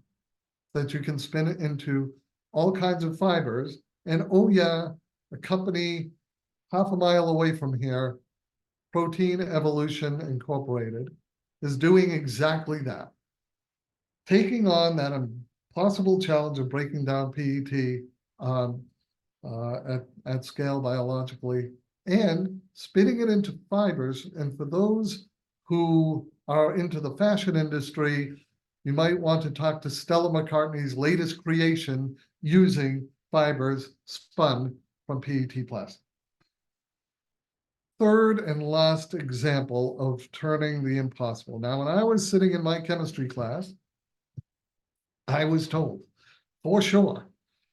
that you can spin it into all kinds of fibers. And oh yeah, a company half a mile away from here, Protein Evolution Incorporated, is doing exactly that. Taking on that impossible challenge of breaking down PET at scale biologically and spinning it into fibers. And for those who are into the fashion industry, you might want to talk to Stella McCartney's latest creation using fibers spun from PET plastic. Third and last example of turning the impossible. Now, when I was sitting in my chemistry class, I was told for sure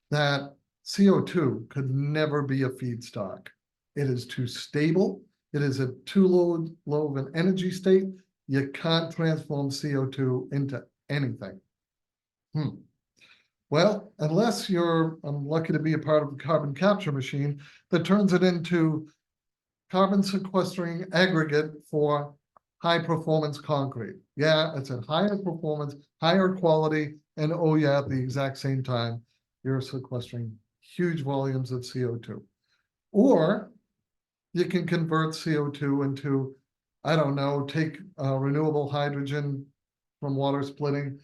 that CO2 could never be a feedstock. It is too stable. It is a too low of an energy state. You can't transform CO2 into anything. Well, unless I'm lucky to be a part of a carbon capture machine that turns it into carbon sequestering aggregate for high performance concrete. Yeah, it's a higher performance, higher quality, and oh yeah, at the exact same time, you're sequestering huge volumes of CO2. Or you can convert CO2 into, I don't know, take renewable hydrogen from water splitting,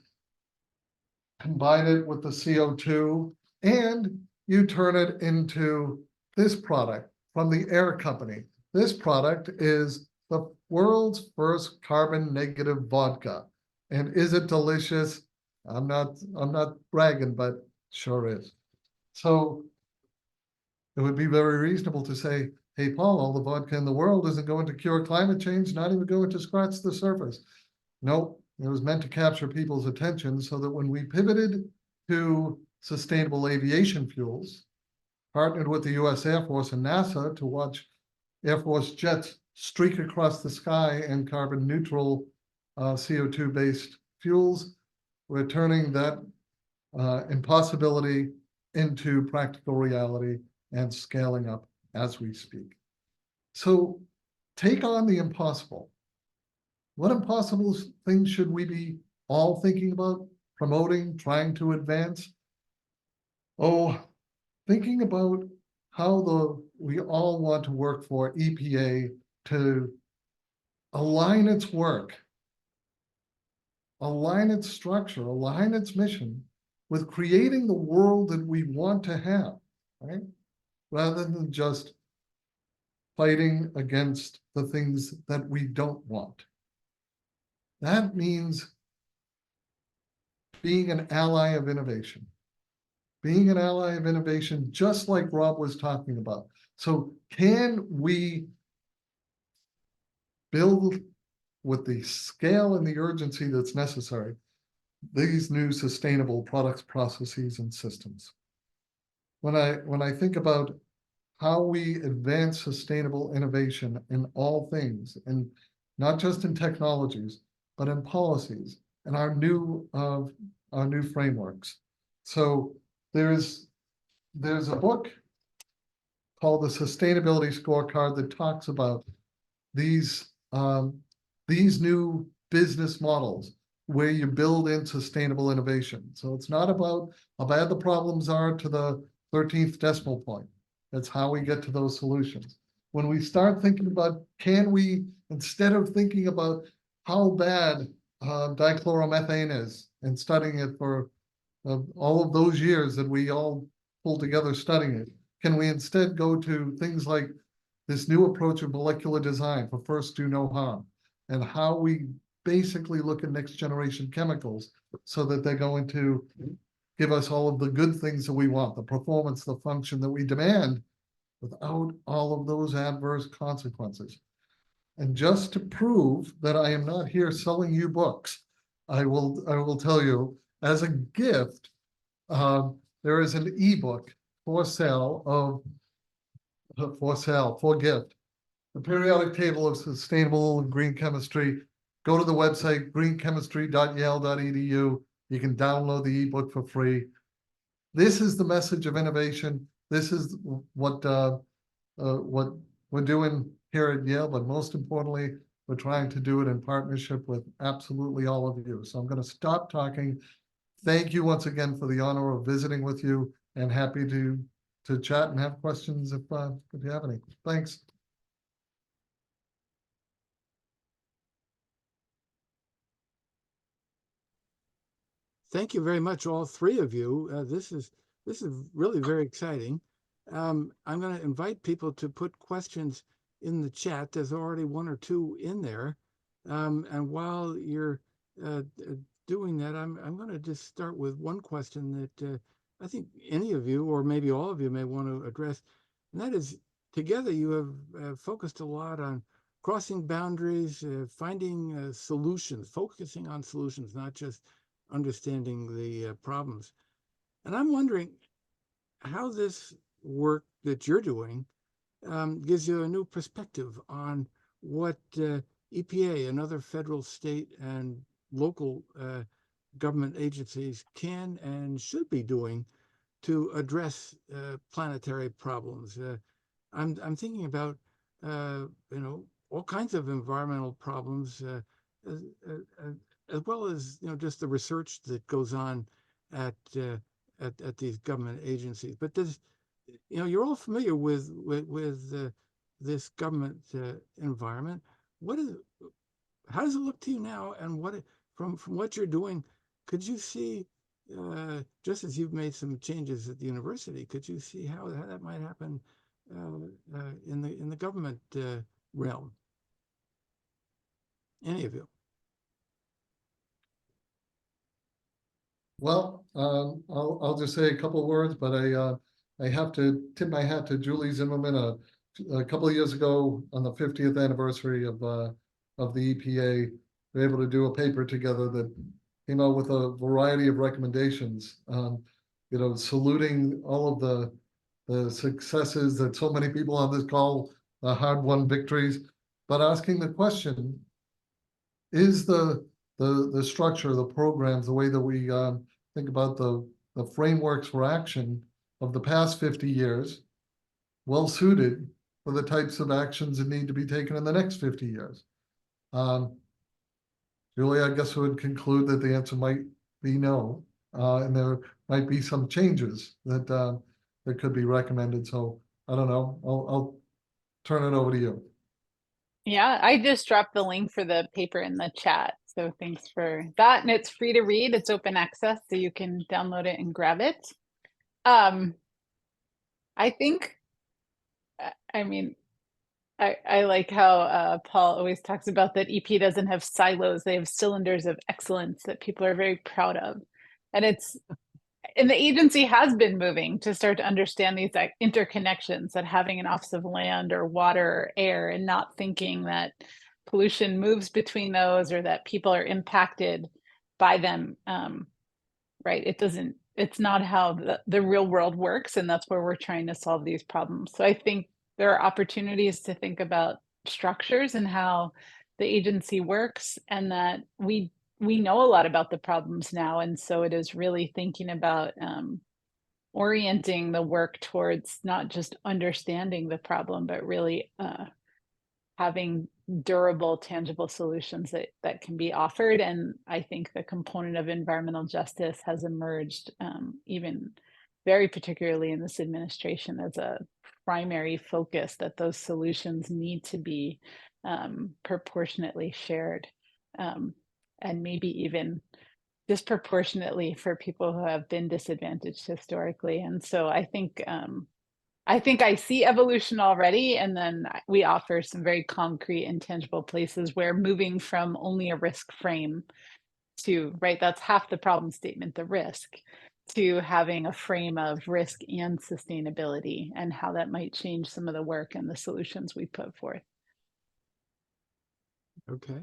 combine it with the CO2, and you turn it into this product from the air company. This product is the world's first carbon negative vodka. And is it delicious? I'm not bragging, but sure is. So it would be very reasonable to say, hey, Paul, all the vodka in the world isn't going to cure climate change, not even going to scratch the surface. Nope, it was meant to capture people's attention so that when we pivoted to sustainable aviation fuels, partnered with the US Air Force and NASA to watch Air Force jets streak across the sky in carbon neutral CO2 based fuels, we're turning that impossibility into practical reality and scaling up as we speak. So take on the impossible. What impossible things should we be all thinking about, promoting, trying to advance? Oh, thinking about how we all want to work for EPA to align its work, align its structure, align its mission with creating the world that we want to have, right? Rather than just fighting against the things that we don't want. That means being an ally of innovation. Being an ally of innovation, just like Rob was talking about. So can we build with the scale and the urgency that's necessary these new sustainable products, processes, and systems? When I think about how we advance sustainable innovation in all things, and not just in technologies, but in policies and our new frameworks. So there's a book called the Sustainability Scorecard that talks about these new business models where you build in sustainable innovation. So it's not about how bad the problems are to the 13th decimal point. That's how we get to those solutions. When we start thinking about, can we, instead of thinking about how bad dichloromethane is and studying it for all of those years that we all pulled together studying it, can we instead go to things like this new approach of molecular design for first do no harm, and how we basically look at next generation chemicals so that they're going to give us all of the good things that we want, the performance, the function that we demand, without all of those adverse consequences. And just to prove that I am not here selling you books, I will tell you, as a gift, there is an ebook for sale for gift. The periodic table of sustainable and green chemistry. Go to the website greenchemistry.yale.edu. You can download the ebook for free. This is the message of innovation. This is what we're doing here at Yale, but most importantly, we're trying to do it in partnership with absolutely all of you. So I'm going to stop talking. Thank you once again for the honor of visiting with you, and happy to chat and have questions if you have any. Thanks. Thank you very much, all three of you. This is really very exciting. I'm going to invite people to put questions in the chat. There's already one or two in there. And while you're doing that, I'm going to just start with one question that I think any of you, or maybe all of you, may want to address. And that is, together you have focused a lot on crossing boundaries, finding solutions, focusing on solutions, not just understanding the problems. And I'm wondering how this work that you're doing gives you a new perspective on what EPA and other federal, state, and local government agencies can and should be doing to address planetary problems. I'm thinking about all kinds of environmental problems, as well as just the research that goes on at these government agencies. But you're all familiar with this government environment. How does it look to you now? And from what you're doing, could you see, just as you've made some changes at the university, could you see how that might happen in the government realm? Any of you? Well, I'll just say a couple of words, but I have to tip my hat to Julie Zimmerman. A couple of years ago, on the 50th anniversary of the EPA, we were able to do a paper together that came out with a variety of recommendations. Saluting all of the successes that so many people on this call, the hard-won victories, but asking the question: is the structure, the programs, the way that we think about the frameworks for action of the past 50 years well suited for the types of actions that need to be taken in the next 50 years? Julie, I guess would conclude that the answer might be no, and there might be some changes that that could be recommended. So I don't know. I'll turn it over to you. Yeah, I just dropped the link for the paper in the chat. So thanks for that. And it's free to read. It's open access, so you can download it and grab it. I think, I mean, I like how Paul always talks about that EP doesn't have silos. They have cylinders of excellence that people are very proud of. And the agency has been moving to start to understand these interconnections, that having an Office of Land or Water or Air, and not thinking that pollution moves between those or that people are impacted by them. Right? It's not how the real world works. And that's where we're trying to solve these problems. So I think there are opportunities to think about structures and how the agency works, and that we know a lot about the problems now. And so it is really thinking about orienting the work towards not just understanding the problem, but really having durable, tangible solutions that can be offered. And I think the component of environmental justice has emerged, even very particularly in this administration, as a primary focus, that those solutions need to be proportionately shared, and maybe even disproportionately for people who have been disadvantaged historically. And so I think I see evolution already, and then we offer some very concrete and tangible places where moving from only a risk frame to, right, that's half the problem statement, the risk, to having a frame of risk and sustainability, and how that might change some of the work and the solutions we put forth. Okay,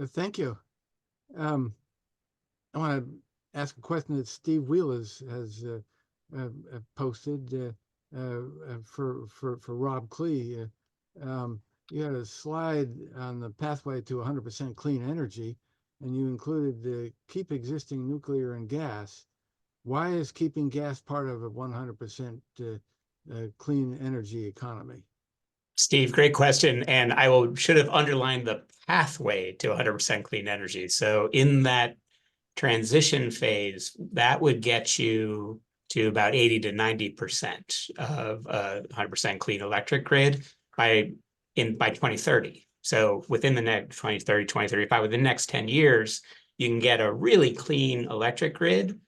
thank you. I want to ask a question that Steve Wheeler has posted for Rob Klee. You had a slide on the pathway to 100% clean energy, and you included keep existing nuclear and gas. Why is keeping gas part of a 100% clean energy economy? Steve, great question. And should have underlined the pathway to 100% clean energy. So in that transition phase, that would get you to about 80 to 90% of 100% clean electric grid by 2030. So within the next 2030, 2035, within the next 10 years, you can get a really clean electric grid,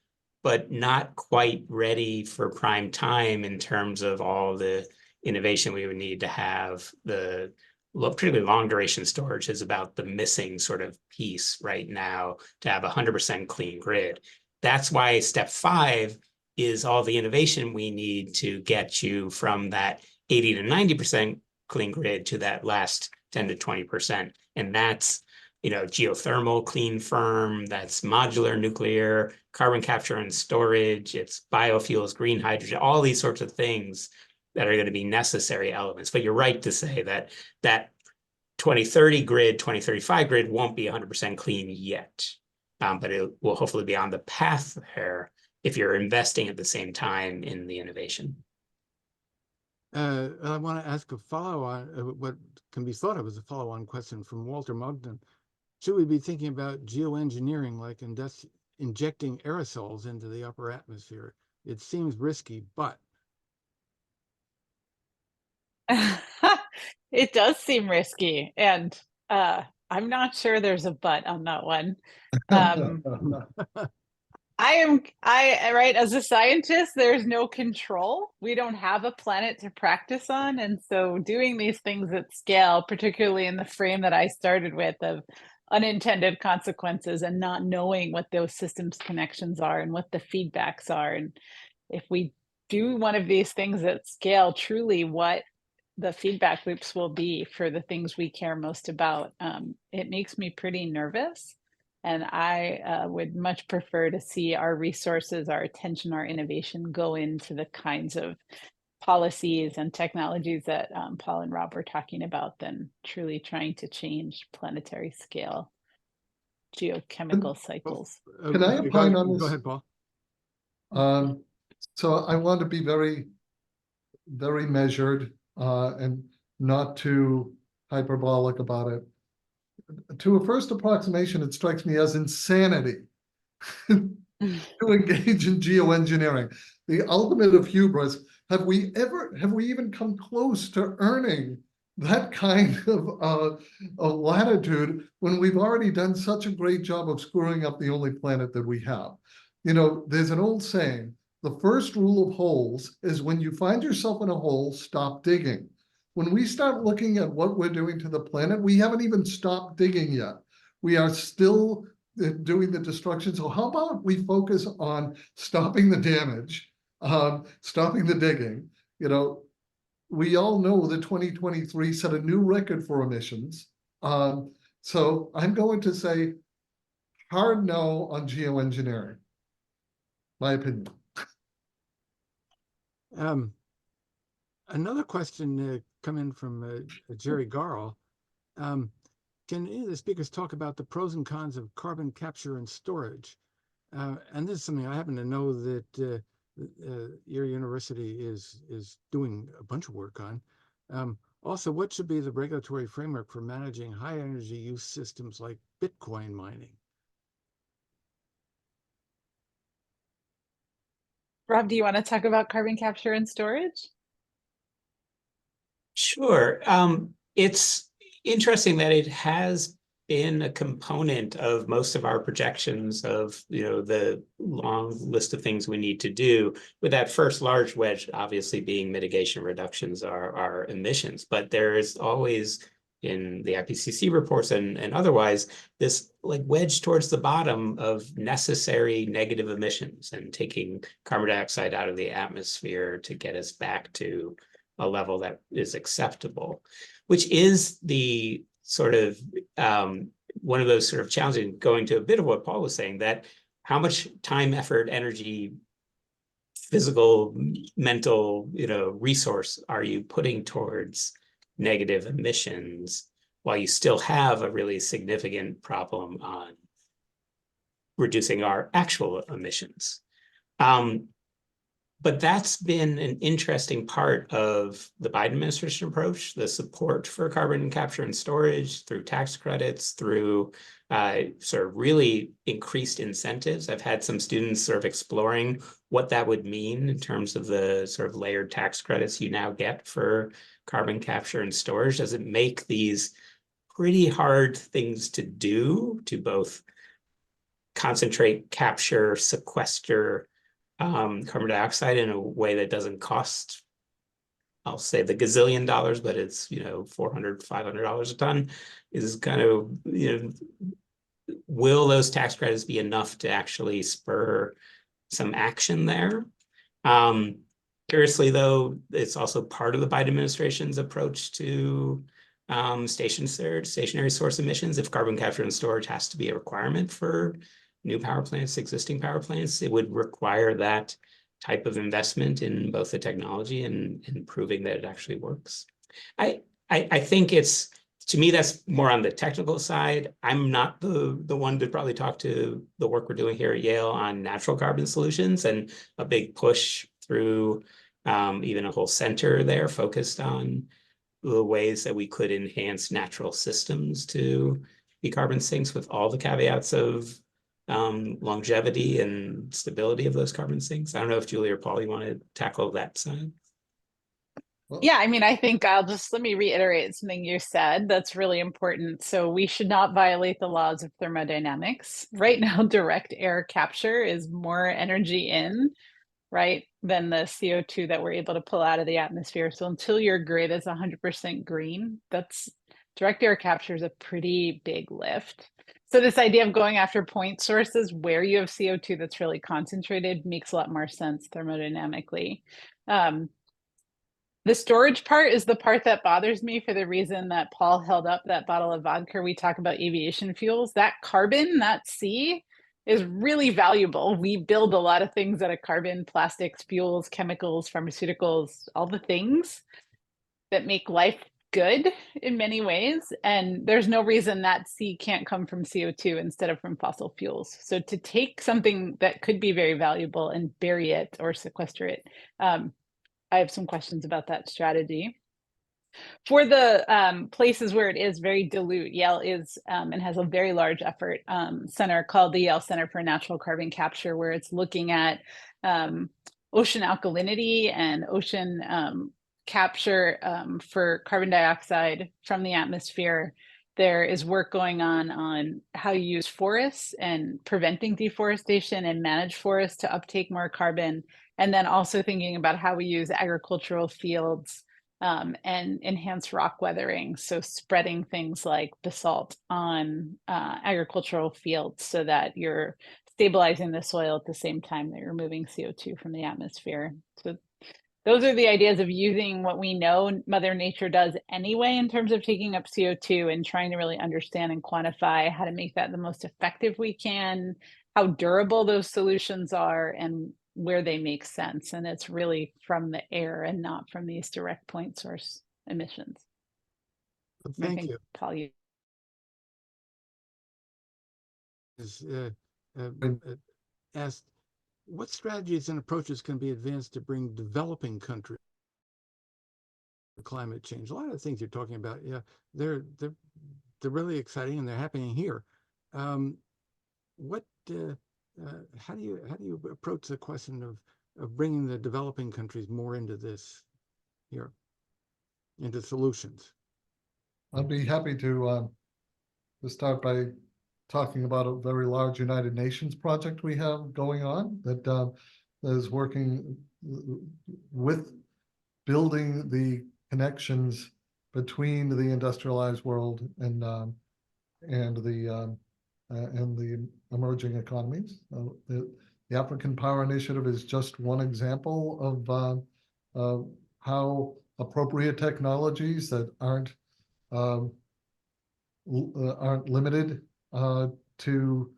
but not quite ready for prime time in terms of all the innovation we would need to have. Particularly long duration storage is about the missing sort of piece right now to have 100% clean grid. That's why step 5 is all the innovation we need to get you from that 80 to 90% clean grid to that last 10 to 20%. And that's, geothermal clean firm, that's modular nuclear, carbon capture and storage, it's biofuels, green hydrogen, all these sorts of things that are going to be necessary elements. But you're right to say that 2030 grid, 2035 grid won't be 100% clean yet, but it will hopefully be on the path there if you're investing at the same time in the innovation. I want to ask a follow-on, what can be thought of as a follow-on question from Walter Mugden. Should we be thinking about geoengineering, like injecting aerosols into the upper atmosphere? It seems risky, but It does seem risky, and I'm not sure there's a but on that one. Right, as a scientist, there's no control. We don't have a planet to practice on. And so doing these things at scale, particularly in the frame that I started with of unintended consequences and not knowing what those systems connections are and what the feedbacks are. And if we do one of these things at scale, truly what the feedback loops will be for the things we care most about, it makes me pretty nervous. And I would much prefer to see our resources, our attention, our innovation go into the kinds of policies and technologies that Paul and Rob were talking about than truly trying to change planetary scale geochemical cycles. Can I opine on this? Go ahead, Paul. So I want to be very, very measured and not too hyperbolic about it. To a first approximation, it strikes me as insanity to engage in geoengineering. The ultimate of hubris. Have we even come close to earning that kind of latitude when we've already done such a great job of screwing up the only planet that we have? You know, there's an old saying, the first rule of holes is when you find yourself in a hole, stop digging. When we start looking at what we're doing to the planet, we haven't even stopped digging yet. We are still doing the destruction. So how about we focus on stopping the damage, stopping the digging? You know, we all know that 2023 set a new record for emissions. So I'm going to say hard no on geoengineering. My opinion. Another question come in from Jerry Garl. Can any of the speakers talk about the pros and cons of carbon capture and storage? And this is something I happen to know that your university is doing a bunch of work on. Also, what should be the regulatory framework for managing high energy use systems like Bitcoin mining? Rob, do you want to talk about carbon capture and storage? Sure. It's interesting that it has been a component of most of our projections of, you know, the long list of things we need to do, with that first large wedge obviously being mitigation reductions are emissions. But there is always, in the IPCC reports and otherwise, this like wedge towards the bottom of necessary negative emissions and taking carbon dioxide out of the atmosphere to get us back to a level that is acceptable, which is the sort of one of those sort of challenging, going to a bit of what Paul was saying, that how much time, effort, energy, physical, mental, you know, resource are you putting towards negative emissions while you still have a really significant problem on reducing our actual emissions. But that's been an interesting part of the Biden administration approach, the support for carbon capture and storage through tax credits, through sort of really increased incentives. I've had some students sort of exploring what that would mean in terms of the sort of layered tax credits you now get for carbon capture and storage. Does it make these pretty hard things to do, to both concentrate, capture, sequester carbon dioxide in a way that doesn't cost, I'll say, the gazillion dollars, but it's, you know, $400, $500 a ton, is kind of, you know, will those tax credits be enough to actually spur some action there? Curiously, though, it's also part of the Biden administration's approach to stationary source emissions. If carbon capture and storage has to be a requirement for new power plants, existing power plants, it would require that type of investment in both the technology and proving that it actually works. I think it's, to me, that's more on the technical side. I'm not the one to probably talk to the work we're doing here at Yale on natural carbon solutions, and a big push through even a whole center there focused on the ways that we could enhance natural systems to be carbon sinks with all the caveats of longevity and stability of those carbon sinks. I don't know if Julie or Paul, you want to tackle that side? Yeah, I mean, I think let me reiterate something you said that's really important. So we should not violate the laws of thermodynamics. Right now, direct air capture is more energy in, right, than the CO2 that we're able to pull out of the atmosphere. So until your grid is 100% green, direct air capture is a pretty big lift. So this idea of going after point sources where you have CO2 that's really concentrated makes a lot more sense thermodynamically. The storage part is the part that bothers me for the reason that Paul held up that bottle of vodka. We talk about aviation fuels. That carbon, that C, is really valuable. We build a lot of things out of carbon, plastics, fuels, chemicals, pharmaceuticals, all the things that make life good in many ways. And there's no reason that C can't come from CO2 instead of from fossil fuels. So to take something that could be very valuable and bury it or sequester it, I have some questions about that strategy. For the places where it is very dilute, Yale is and has a very large effort center called the Yale Center for Natural Carbon Capture, where it's looking at ocean alkalinity and ocean capture for carbon dioxide from the atmosphere. There is work going on how you use forests and preventing deforestation and manage forests to uptake more carbon. And then also thinking about how we use agricultural fields and enhance rock weathering. So spreading things like basalt on agricultural fields so that you're stabilizing the soil at the same time that you're removing CO2 from the atmosphere. So those are the ideas of using what we know Mother Nature does anyway in terms of taking up CO2 and trying to really understand and quantify how to make that the most effective we can, how durable those solutions are, and where they make sense. And it's really from the air and not from these direct point source emissions. Thank you. Paul, you Asked, what strategies and approaches can be advanced to bring developing countries to climate change? A lot of the things you're talking about, yeah, they're really exciting and they're happening here. How do you approach the question of bringing the developing countries more into this here, into solutions? I'd be happy to start by talking about a very large United Nations project we have going on that is working with building the connections between the industrialized world and the emerging economies. The African Power Initiative is just one example of how appropriate technologies that aren't limited to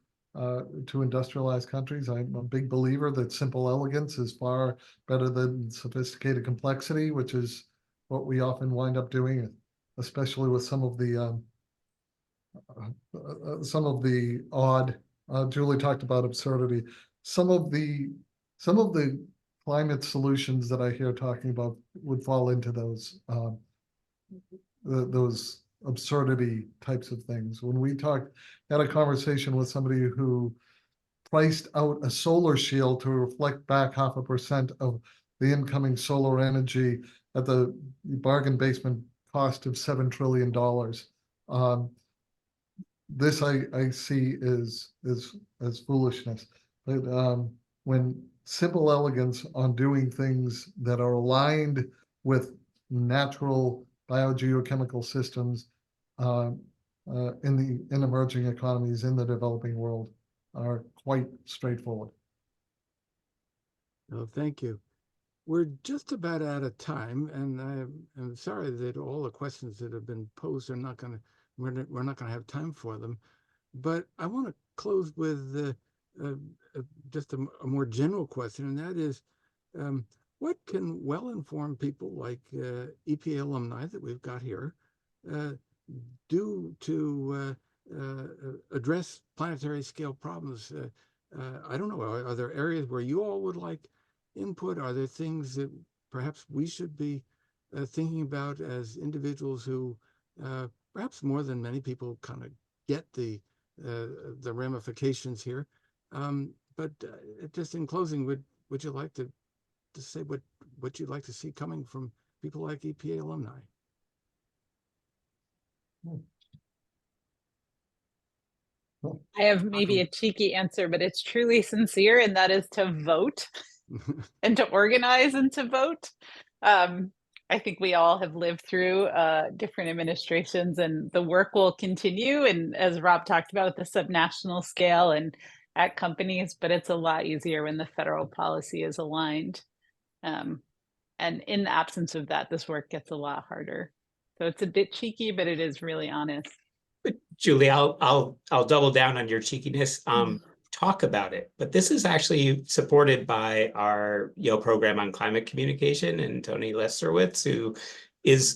industrialized countries. I'm a big believer that simple elegance is far better than sophisticated complexity, which is what we often wind up doing, especially with some of the odd. Julie talked about absurdity. Some of the climate solutions that I hear talking about would fall into those absurdity types of things. When we had a conversation with somebody who priced out a solar shield to reflect back 0.5% of the incoming solar energy at the bargain basement cost of $7 trillion. This I see as foolishness. But when simple elegance on doing things that are aligned with natural biogeochemical systems in emerging economies in the developing world are quite straightforward. Oh, thank you. We're just about out of time, and I'm sorry that all the questions that have been posed are not going to. We're not going to have time for them, but I want to close with just a more general question, and that is, what can well-informed people like EPA alumni that we've got here do to address planetary scale problems? I don't know. Are there areas where you all would like input? Are there things that perhaps we should be thinking about as individuals who perhaps more than many people kind of get the ramifications here. But just in closing, would you like to say what you'd like to see coming from people like EPA alumni? I have maybe a cheeky answer, but it's truly sincere, and that is to vote and to organize and to vote. I think we all have lived through different administrations, and the work will continue. And as Rob talked about, at the subnational scale and at companies, but it's a lot easier when the federal policy is aligned. And in the absence of that, this work gets a lot harder. So it's a bit cheeky, but it is really honest. But Julie, I'll double down on your cheekiness. Talk about it. But this is actually supported by our Yale program on climate communication and Tony Lesterwitz, who is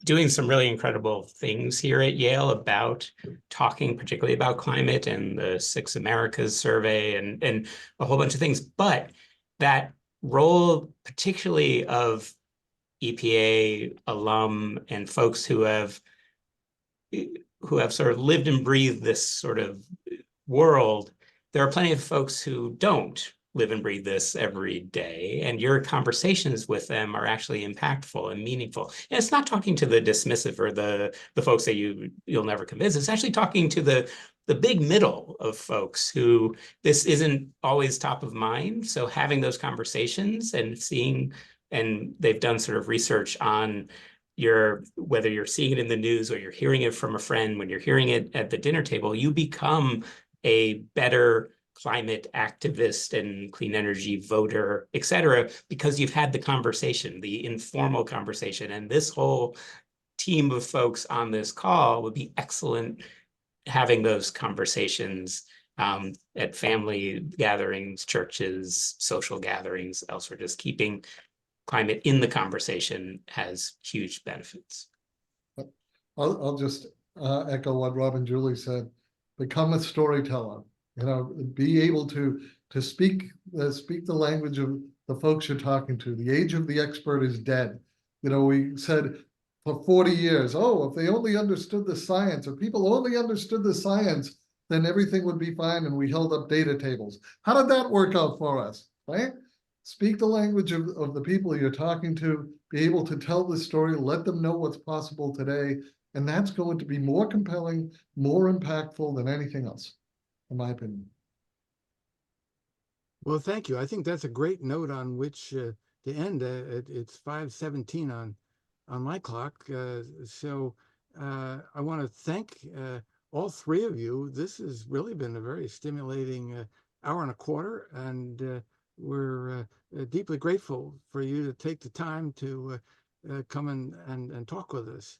doing some really incredible things here at Yale about talking particularly about climate and the Six Americas survey and a whole bunch of things. But that role, particularly of EPA alum and folks who have sort of lived and breathed this sort of world, there are plenty of folks who don't live and breathe this every day, and your conversations with them are actually impactful and meaningful. And it's not talking to the dismissive or the folks that you'll never convince. It's actually talking to the big middle of folks who this isn't always top of mind. So having those conversations and seeing, and they've done sort of research on whether you're seeing it in the news or you're hearing it from a friend, when you're hearing it at the dinner table, you become a better climate activist and clean energy voter, et cetera, because you've had the conversation, the informal conversation. And this whole team of folks on this call would be excellent having those conversations at family gatherings, churches, social gatherings, elsewhere. Just keeping climate in the conversation has huge benefits. I'll just echo what Rob and Julie said. Become a storyteller. Be able to speak the language of the folks you're talking to. The age of the expert is dead. We said for 40 years, oh, if they only understood the science, or people only understood the science, then everything would be fine, and we held up data tables. How did that work out for us, right? Speak the language of the people you're talking to, be able to tell the story, let them know what's possible today, and that's going to be more compelling, more impactful than anything else, in my opinion. Well, thank you. I think that's a great note on which to end. It's 5:17 on my clock. So I want to thank all three of you. This has really been a very stimulating hour and a quarter, and we're deeply grateful for you to take the time to come and talk with us.